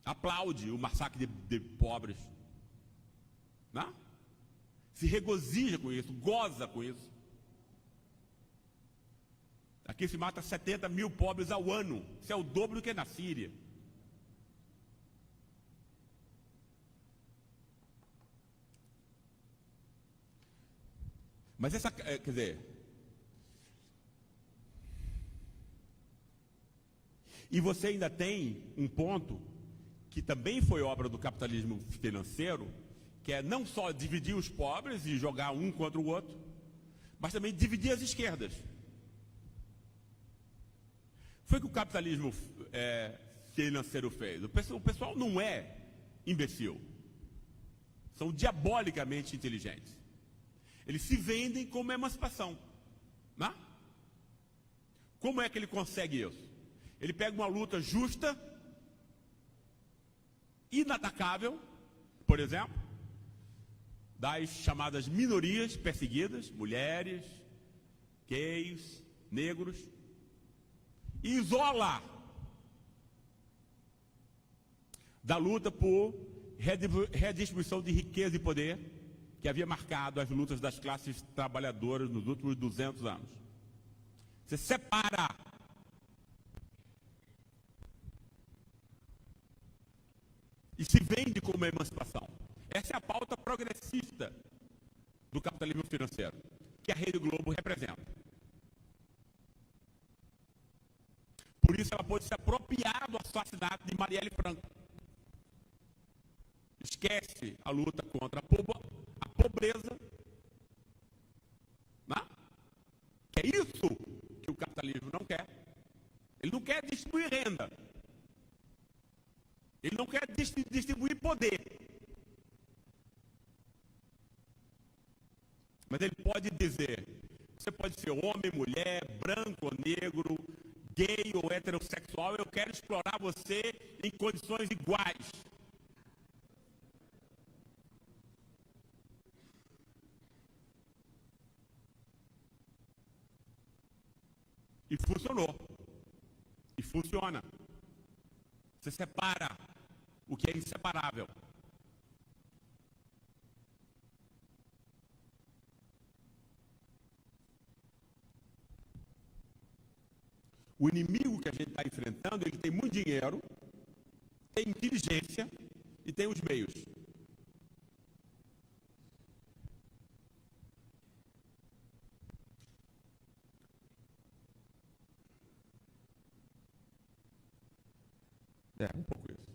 Aplaude o massacre de pobres. Né? Se regozija com isso, goza com isso. Aqui se mata 70 mil pobres ao ano. Isso é o dobro do que é na Síria. Mas quer dizer, e você ainda tem um ponto que também foi obra do capitalismo financeiro, que é não só dividir os pobres e jogar um contra o outro, mas também dividir as esquerdas. Foi o que o capitalismo financeiro fez. O pessoal não é imbecil. São diabolicamente inteligentes. Eles se vendem como emancipação. Né? Como é que ele consegue isso? Ele pega uma luta justa, inatacável, por exemplo, das chamadas minorias perseguidas, mulheres, gays, negros, e isola da luta por redistribuição de riqueza e poder, que havia marcado as lutas das classes trabalhadoras nos últimos 200 anos. Você separa e se vende como emancipação. Essa é a pauta progressista do capitalismo financeiro, que a Rede Globo representa. Por isso ela pôde se apropriar do assassinato de Marielle Franco. esquece a luta contra a pobreza, né? Que é isso que o capitalismo não quer. Ele não quer distribuir renda. Ele não quer distribuir poder. Mas ele pode dizer, você pode ser homem, mulher, branco ou negro, gay ou heterossexual, eu quero explorar você em condições iguais. E funcionou. E funciona. Você separa o que é inseparável. O inimigo que a gente está enfrentando, ele tem muito dinheiro, tem inteligência e tem os meios. É, um pouco isso.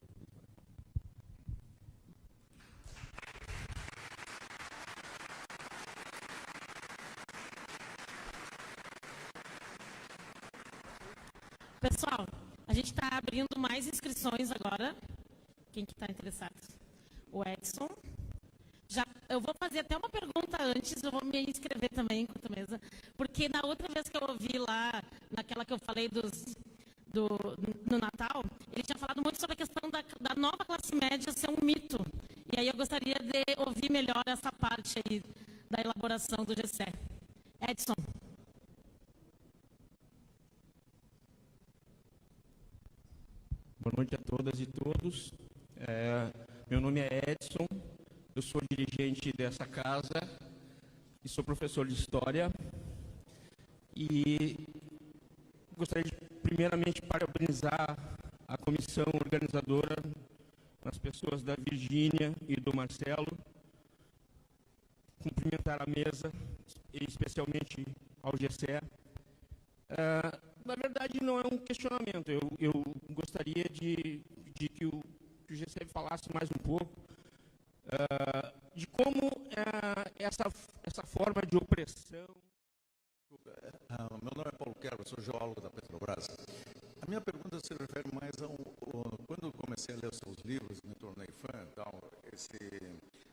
Pessoal, a gente está abrindo mais inscrições agora. Quem que está interessado? O Edson. Eu vou fazer até uma pergunta antes, eu vou me inscrever também enquanto mesa, porque na outra vez que eu ouvi lá, naquela que eu falei no Natal, ele tinha falado muito sobre a questão da nova classe média ser um mito. E aí eu gostaria de ouvir melhor essa parte aí da elaboração do GCE. Edson. Boa noite a todas e todos. Meu nome é Edson, eu sou dirigente dessa casa e sou professor de História. E gostaria de, primeiramente, parabenizar a comissão organizadora, as pessoas da Virgínia e do Marcelo, cumprimentar a mesa, e especialmente ao GCE. Na verdade, não é um questionamento. Eu gostaria de que o GCE falasse mais um pouco de como essa forma de opressão... Meu nome é Paulo Quero, sou geólogo da Petrobras. A minha pergunta se refere mais quando eu comecei a ler os seus livros, me tornei fã, então,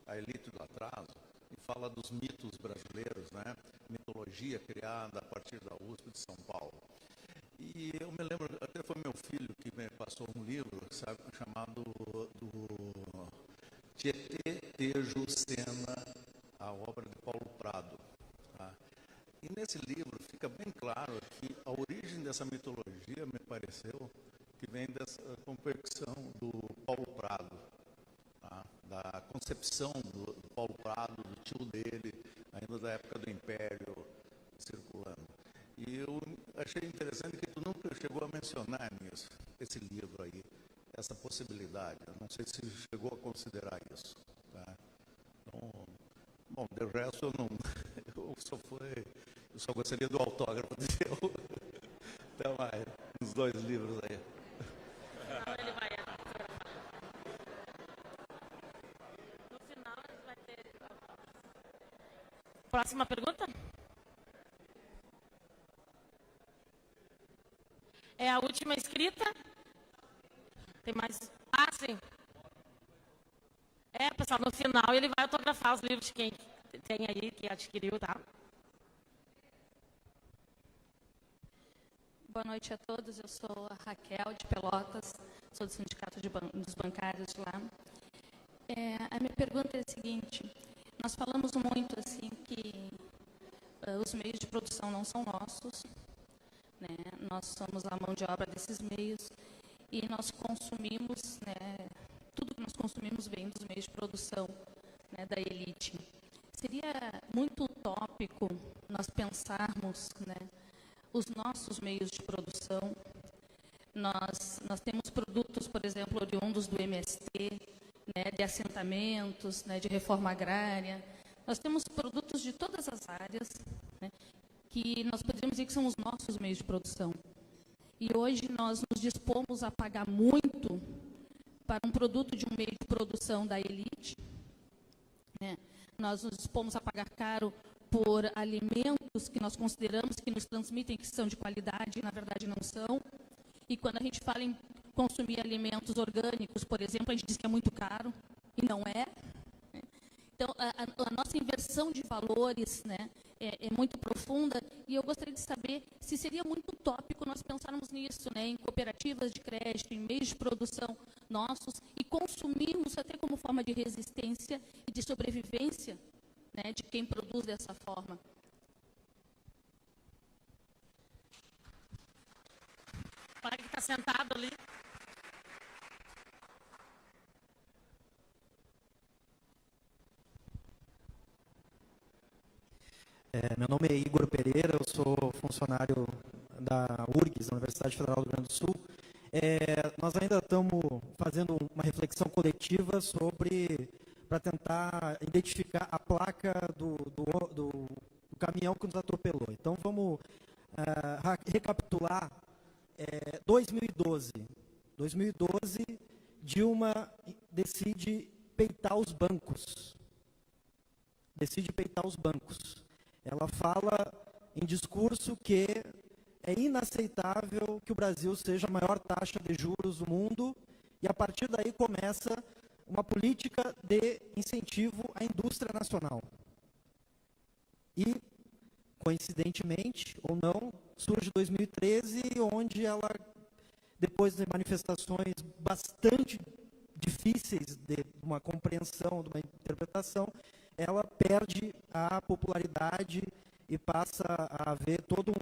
A Elite do Atraso, e fala dos mitos brasileiros, né? Mitologia criada a partir da USP de São Paulo. E eu me lembro, até foi meu filho que me passou um livro, sabe, chamado do Tietê, Tejo, Sena, a obra de Paulo Prado. Tá? E nesse livro fica bem claro que a origem dessa mitologia, me pareceu, que vem dessa confecção do Paulo Prado, tá? Da concepção do Paulo Prado, do tio dele, ainda da época do Império, circulando. E eu achei interessante que tu nunca chegou a mencionar nisso, esse livro aí, essa possibilidade. Eu não sei se chegou a considerar isso. Tá? Então, bom, de resto eu não... Eu só gostaria do autógrafo do seu. Até mais, os dois livros aí. Ele vai no final ele vai ter... Próxima pergunta? É a última inscrita? Tem mais? Ah, sim. Pessoal, no final ele vai autografar os livros de quem tem aí, que adquiriu, tá? Boa noite a todos, eu sou a Raquel de Pelotas, sou do Sindicato dos Bancários de lá. A minha pergunta é a seguinte, nós falamos muito assim que os meios de produção não são nossos, né? Nós somos a mão de obra desses meios e nós consumimos, né, tudo que nós consumimos vem dos meios de produção, né, da elite. Seria muito utópico nós pensarmos, né, os nossos meios de produção. Nós temos produtos, por exemplo, oriundos do MST, né, de assentamentos, né, de reforma agrária. Nós temos produtos de todas as áreas, né, que nós poderíamos dizer que são os nossos meios de produção. E hoje nós nos dispomos a pagar muito para um produto de um meio de produção da elite, né? Nós nos dispomos a pagar caro por alimentos que nós consideramos que nos transmitem que são de qualidade e, na verdade, não são. E quando a gente fala em consumir alimentos orgânicos, por exemplo, a gente diz que é muito caro, e não é. Então, a nossa inversão de valores, né, é muito profunda, e eu gostaria de saber se seria muito utópico nós pensarmos nisso, né, em cooperativas de crédito, em meios de produção nossos, e consumirmos até como forma de resistência e de sobrevivência, né, de quem produz dessa forma. O colega que está sentado ali. Meu nome é Igor Pereira, eu sou funcionário da URGS, da Universidade Federal do Rio Grande do Sul. Nós ainda estamos fazendo uma reflexão coletiva para tentar identificar a placa do caminhão que nos atropelou. Então, vamos recapitular. 2012, Dilma decide peitar os bancos. Ela fala em discurso que é inaceitável que o Brasil seja a maior taxa de juros do mundo, e a partir daí começa uma política de incentivo à indústria nacional. E, coincidentemente, ou não, surge 2013, onde ela, depois de manifestações bastante difíceis de uma compreensão, de uma interpretação, ela perde a popularidade e passa a haver toda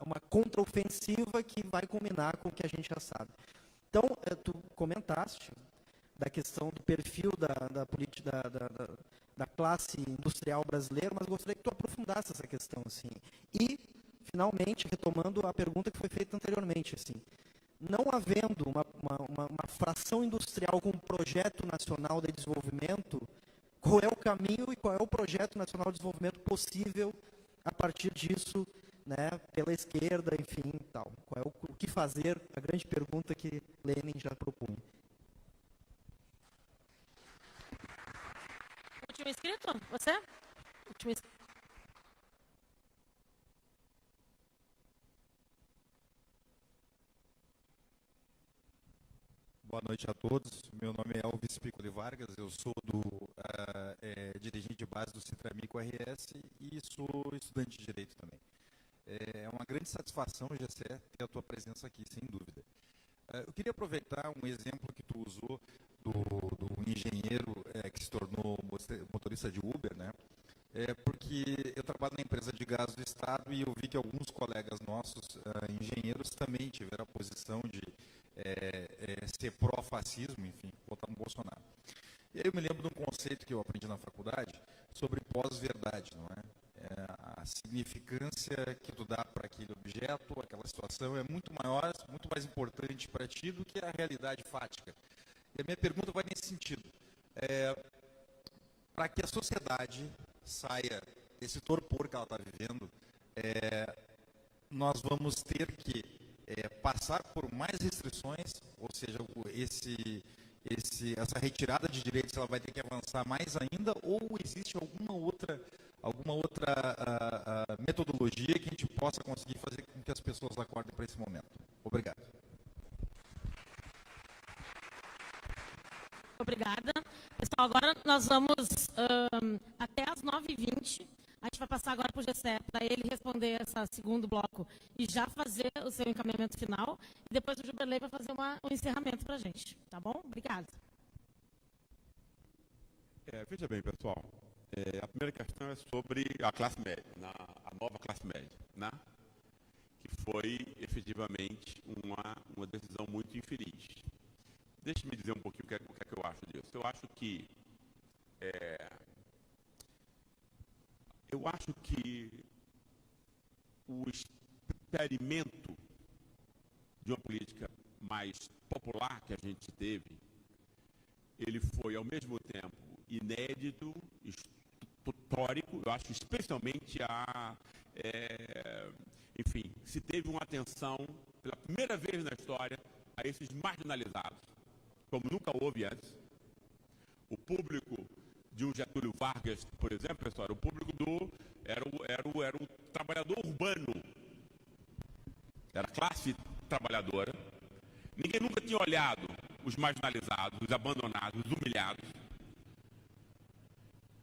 uma contraofensiva que vai culminar com o que a gente já sabe. Então, tu comentaste da questão do perfil da classe industrial brasileira, mas gostaria que tu aprofundasse essa questão, assim. E, finalmente, retomando a pergunta que foi feita anteriormente, assim, não havendo uma fração industrial com um projeto nacional de desenvolvimento, qual é o caminho e qual é o projeto nacional de desenvolvimento possível a partir disso, né, pela esquerda, enfim, tal. Qual é o que fazer? A grande pergunta que Lenin já propunha. Último inscrito? Você? Último inscrito. Boa noite a todos. Meu nome é Elvis Piccoli Vargas, eu sou dirigente de base do Sintramico RS e sou estudante de Direito também. É uma grande satisfação, Gessé, ter a tua presença aqui, sem dúvida. Eu queria aproveitar um exemplo que tu usou do engenheiro que se tornou motorista de Uber, né? Porque eu trabalho na empresa de gás do Estado e eu vi que alguns colegas nossos, engenheiros, também tiveram a posição de ser pró-fascismo, enfim, votar no Bolsonaro. E aí eu me lembro de um conceito que eu aprendi na faculdade sobre pós-verdade, não é? A significância que tu dá para aquele objeto, aquela situação é muito maior, muito mais importante para ti do que a realidade fática. E a minha pergunta vai nesse sentido. Para que a sociedade saia desse torpor que ela está vivendo, nós vamos ter que passar por mais restrições, ou seja, essa retirada de direitos ela vai ter que avançar mais ainda, ou existe alguma outra metodologia que a gente possa conseguir fazer com que as pessoas acordem para esse momento? Obrigado. Obrigada. Pessoal, agora nós vamos até às 9h20. A gente vai passar agora para o Gessé, para ele responder esse segundo bloco e já fazer o seu encaminhamento final. E depois o Juberley vai fazer um encerramento para a gente. Tá bom? Obrigada. Veja bem, pessoal. A primeira questão é sobre a classe média, a nova classe média, né? Que foi efetivamente uma decisão muito infeliz. Deixe-me dizer um pouquinho o que é que eu acho disso. Eu acho que o experimento de uma política mais popular que a gente teve, ele foi ao mesmo tempo inédito, histórico, eu acho especialmente enfim, se teve uma atenção pela primeira vez na história a esses marginalizados, como nunca houve antes. O público de um Getúlio Vargas, por exemplo, pessoal, era o público era o trabalhador urbano. Era a classe trabalhadora. Ninguém nunca tinha olhado os marginalizados, os abandonados, os humilhados.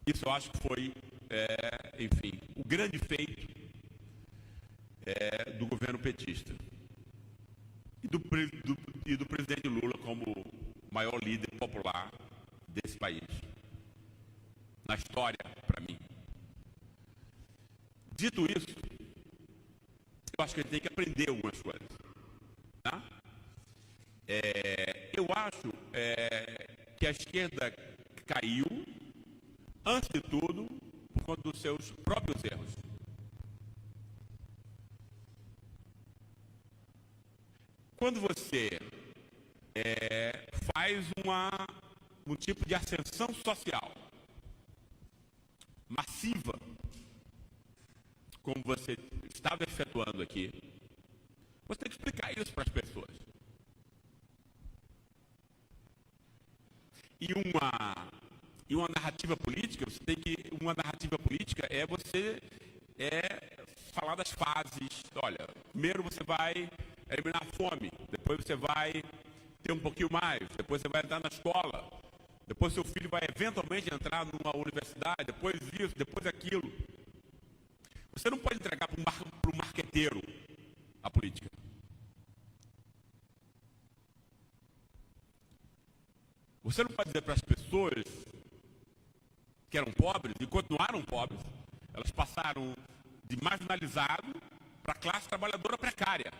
Isso eu acho que foi, enfim, o grande feito do governo petista. E do presidente Lula como maior líder popular desse país. Na história, para mim. Dito isso, eu acho que a gente tem que aprender algumas coisas. Tá? Eu acho que a esquerda caiu, antes de tudo, por conta dos seus próprios erros. Quando você faz um tipo de ascensão social massiva, como você estava efetuando aqui, você tem que explicar isso para as pessoas. E uma narrativa política, uma narrativa política é você falar das fases. Olha, primeiro você vai eliminar a fome, depois você vai ter um pouquinho mais, depois você vai entrar na escola, depois seu filho vai eventualmente entrar numa universidade, depois isso, depois aquilo. Você não pode entregar para um marqueteiro a política. Você não pode dizer para as pessoas que eram pobres e continuaram pobres, elas passaram de marginalizado para a classe trabalhadora precária.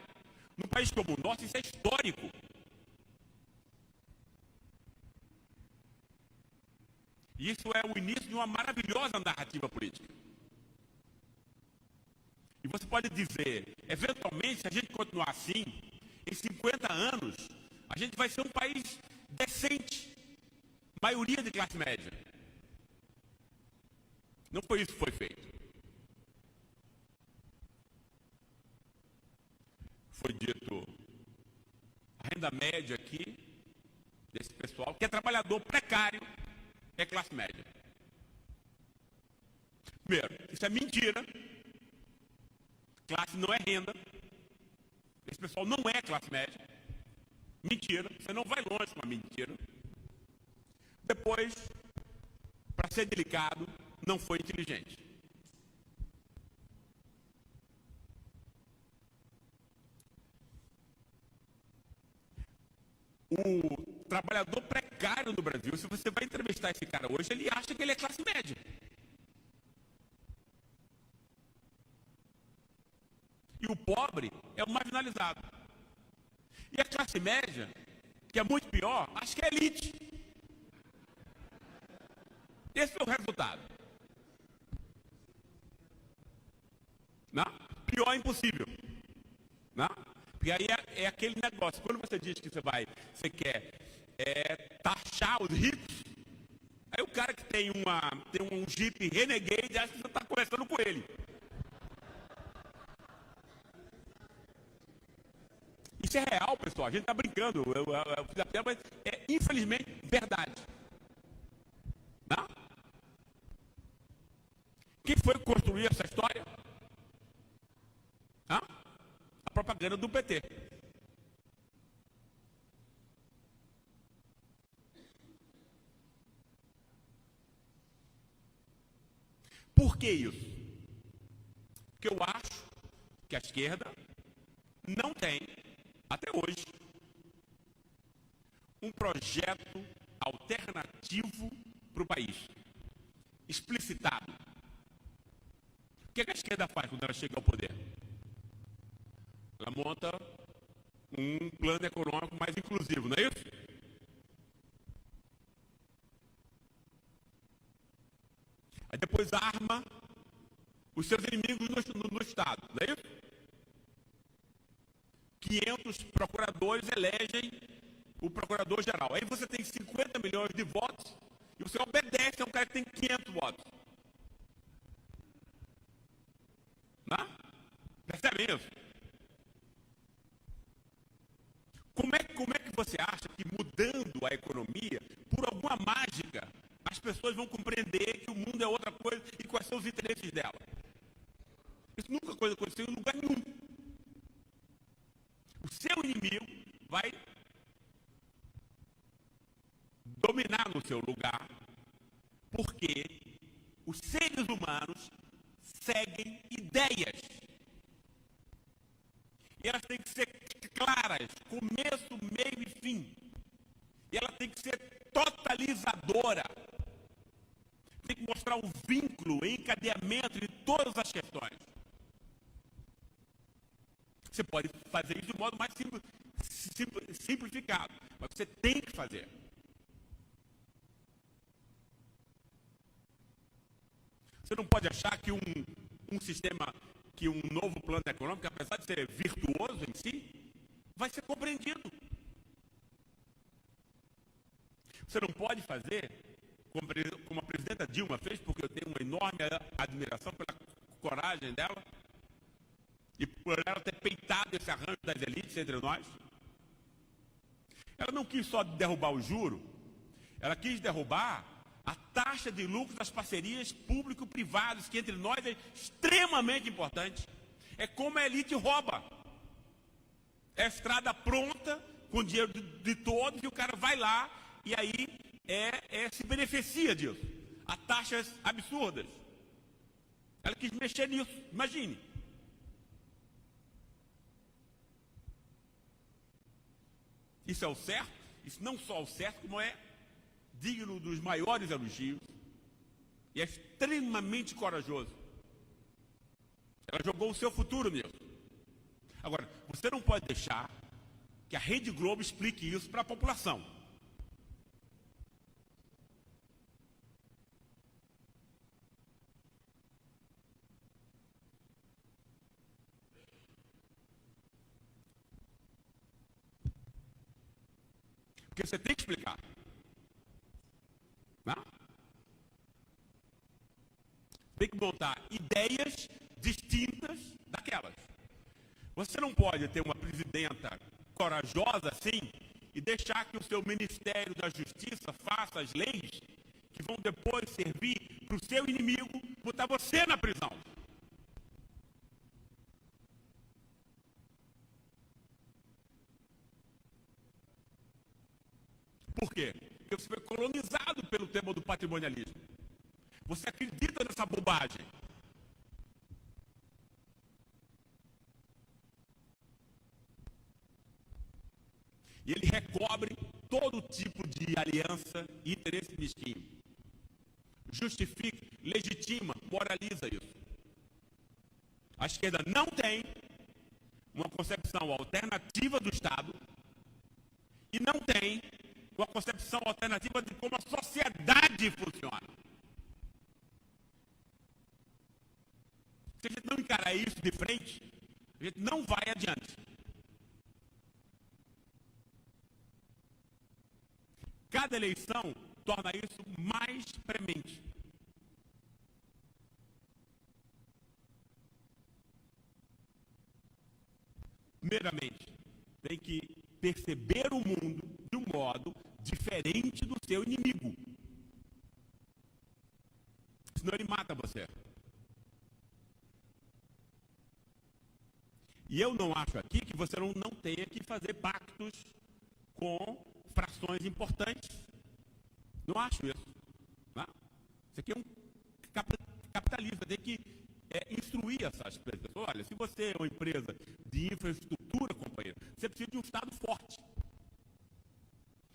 Num país como o nosso, isso é histórico. E isso é o início de uma maravilhosa narrativa política. E você pode dizer, eventualmente, se a gente continuar assim, em 50 anos, a gente vai ser um país decente. Maioria de classe média. Não foi isso que foi feito. Foi dito, a renda média aqui, desse pessoal, que é trabalhador precário, é classe média. Primeiro, isso é mentira. Classe não é renda. Esse pessoal não é classe média. Mentira. Você não vai longe com a mentira. Depois, para ser delicado, não foi inteligente. O trabalhador precário no Brasil, se você vai entrevistar esse cara hoje, ele acha que ele é classe média. E o pobre é o marginalizado. E a classe média, que é muito pior, acha que é elite. Esse é o resultado. Não? Pior é impossível. Não? Porque aí é aquele negócio. Quando você diz que você quer taxar os ricos, aí o cara que tem um Jeep Renegade acha que você está conversando com ele. Isso é real, pessoal. A gente está brincando. Eu fiz a piada, mas é infelizmente verdade. Não? Quem foi construir essa história? Hã? A propaganda do PT. Por que isso? Porque eu acho que a esquerda não tem, até hoje, um projeto alternativo para o país, explicitado. O que a esquerda faz quando ela chega ao poder? Ela monta um plano econômico mais inclusivo, não é isso? Aí depois arma os seus inimigos no Estado, não é isso? 500 procuradores elegem o procurador-geral. Aí você tem 50 milhões de votos e você obedece a um cara que tem 500 votos. Não? Percebe isso? Como é que você acha que mudando a economia, por alguma mágica, as pessoas vão compreender que o mundo é outra coisa e quais são os interesses dela. Isso nunca aconteceu em lugar nenhum. O seu inimigo vai dominar no seu lugar, porque os seres humanos seguem ideias. E elas têm que ser claras, começo, meio e fim. E ela tem que ser totalizadora. Tem que mostrar o vínculo, o encadeamento de todas as questões. Você pode fazer isso de modo mais simplificado, mas você tem que fazer. Você não pode achar que um sistema, que um novo plano econômico, apesar de ser virtuoso em si, vai ser compreendido. Você não pode fazer como a presidenta Dilma fez, porque eu tenho uma enorme admiração pela coragem dela e por ela ter peitado esse arranjo das elites entre nós. Ela não quis só derrubar o juro, ela quis derrubar a taxa de lucro das parcerias público-privadas, que entre nós é extremamente importante. É como a elite rouba. É a estrada pronta, com o dinheiro de todos, e o cara vai lá e aí se beneficia disso. A taxas absurdas. Ela quis mexer nisso, imagine. Isso é o certo? Isso não só é o certo, como é digno dos maiores elogios, e é extremamente corajoso. Ela jogou o seu futuro nisso. Agora, você não pode deixar que a Rede Globo explique isso para a população. Porque você tem que explicar. Não? Tem que montar ideias distintas daquelas. Você não pode ter uma presidenta corajosa assim e deixar que o seu Ministério da Justiça faça as leis que vão depois servir para o seu inimigo botar você na prisão. Por quê? Porque você foi colonizado pelo tema do patrimonialismo. Você acredita nessa bobagem. E ele recobre todo tipo de aliança e interesse mesquinho. Justifica, legitima, moraliza isso. A esquerda não tem uma concepção alternativa do Estado e não tem uma concepção alternativa de como a sociedade funciona. Se a gente não encarar isso de frente, a gente não vai adiante. Cada eleição torna isso mais premente. Primeiramente, tem que perceber o mundo de um modo diferente do seu inimigo. Senão ele mata você. E eu não acho aqui que você não tenha que fazer pactos com frações importantes. Não acho isso. Não? Isso aqui é um capitalismo. Tem que instruir essas pessoas. Olha, se você é uma empresa de infraestrutura, companheiro, você precisa de um Estado forte.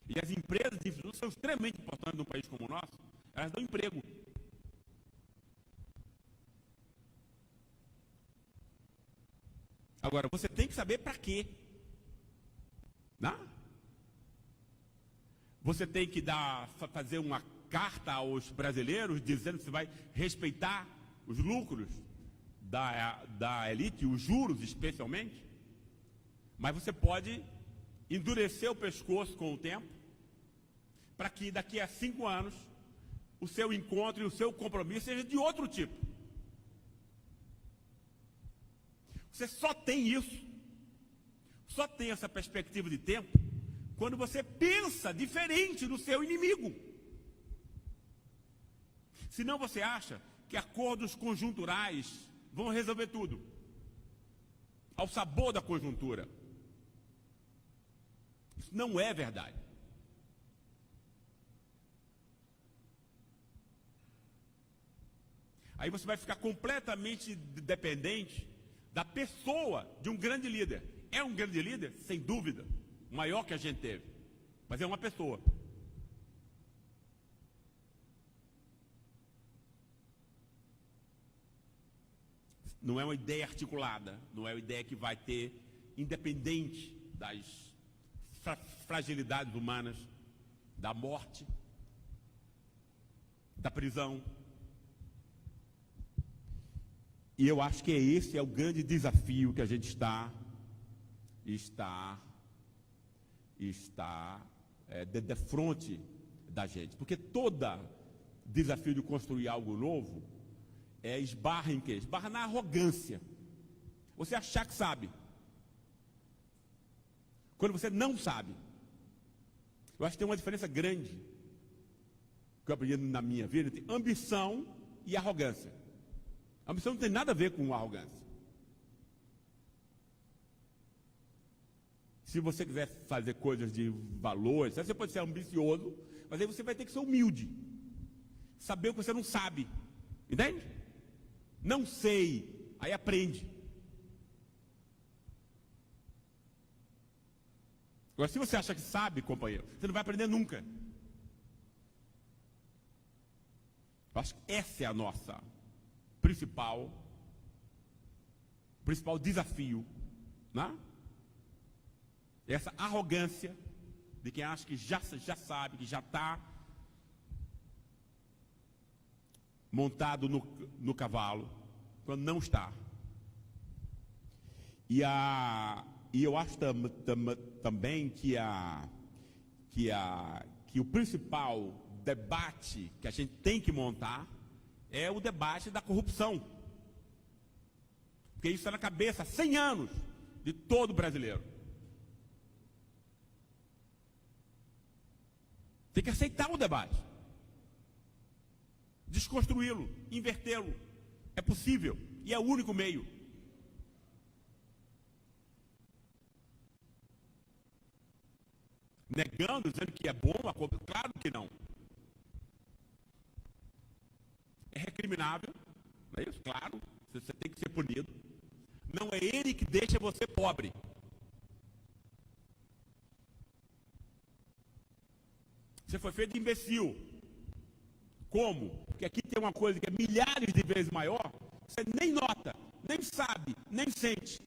E as empresas de infraestrutura são extremamente importantes num país como o nosso. Elas dão emprego. Agora, você tem que saber para quê. Não? Você tem que fazer uma carta aos brasileiros dizendo que você vai respeitar os lucros da elite, os juros especialmente. Mas você pode endurecer o pescoço com o tempo para que daqui a 5 anos o seu encontro e o seu compromisso seja de outro tipo. Você só tem isso, só tem essa perspectiva de tempo quando você pensa diferente do seu inimigo. Senão você acha que acordos conjunturais vão resolver tudo, ao sabor da conjuntura. Isso não é verdade. Aí você vai ficar completamente dependente da pessoa de um grande líder. É um grande líder? Sem dúvida. O maior que a gente teve. Mas é uma pessoa. Não é uma ideia articulada. Não é uma ideia que vai ter, independente das fragilidades humanas, da morte, da prisão. E eu acho que esse é o grande desafio que a gente está de frente da gente. Porque todo desafio de construir algo novo esbarra em quê? Esbarra na arrogância. Você achar que sabe. Quando você não sabe. Eu acho que tem uma diferença grande que eu aprendi na minha vida entre ambição e arrogância. A ambição não tem nada a ver com arrogância. Se você quiser fazer coisas de valores, você pode ser ambicioso, mas aí você vai ter que ser humilde. Saber o que você não sabe. Entende? Não sei. Aí aprende. Agora, se você acha que sabe, companheiro, você não vai aprender nunca. Eu acho que essa é a nossa principal desafio, né? Essa arrogância de quem acha que já sabe, que já está montado no cavalo, quando não está. E eu acho também que o principal debate que a gente tem que montar é o debate da corrupção. Porque isso está na cabeça há 100 anos de todo brasileiro. Tem que aceitar o debate. Desconstruí-lo, invertê-lo. É possível e é o único meio. Negando, dizendo que é bom, claro que não. É recriminável, não é isso? Claro, você tem que ser punido. Não é ele que deixa você pobre. Você foi feito de imbecil. Como? Porque aqui tem uma coisa que é milhares de vezes maior, você nem nota, nem sabe, nem sente.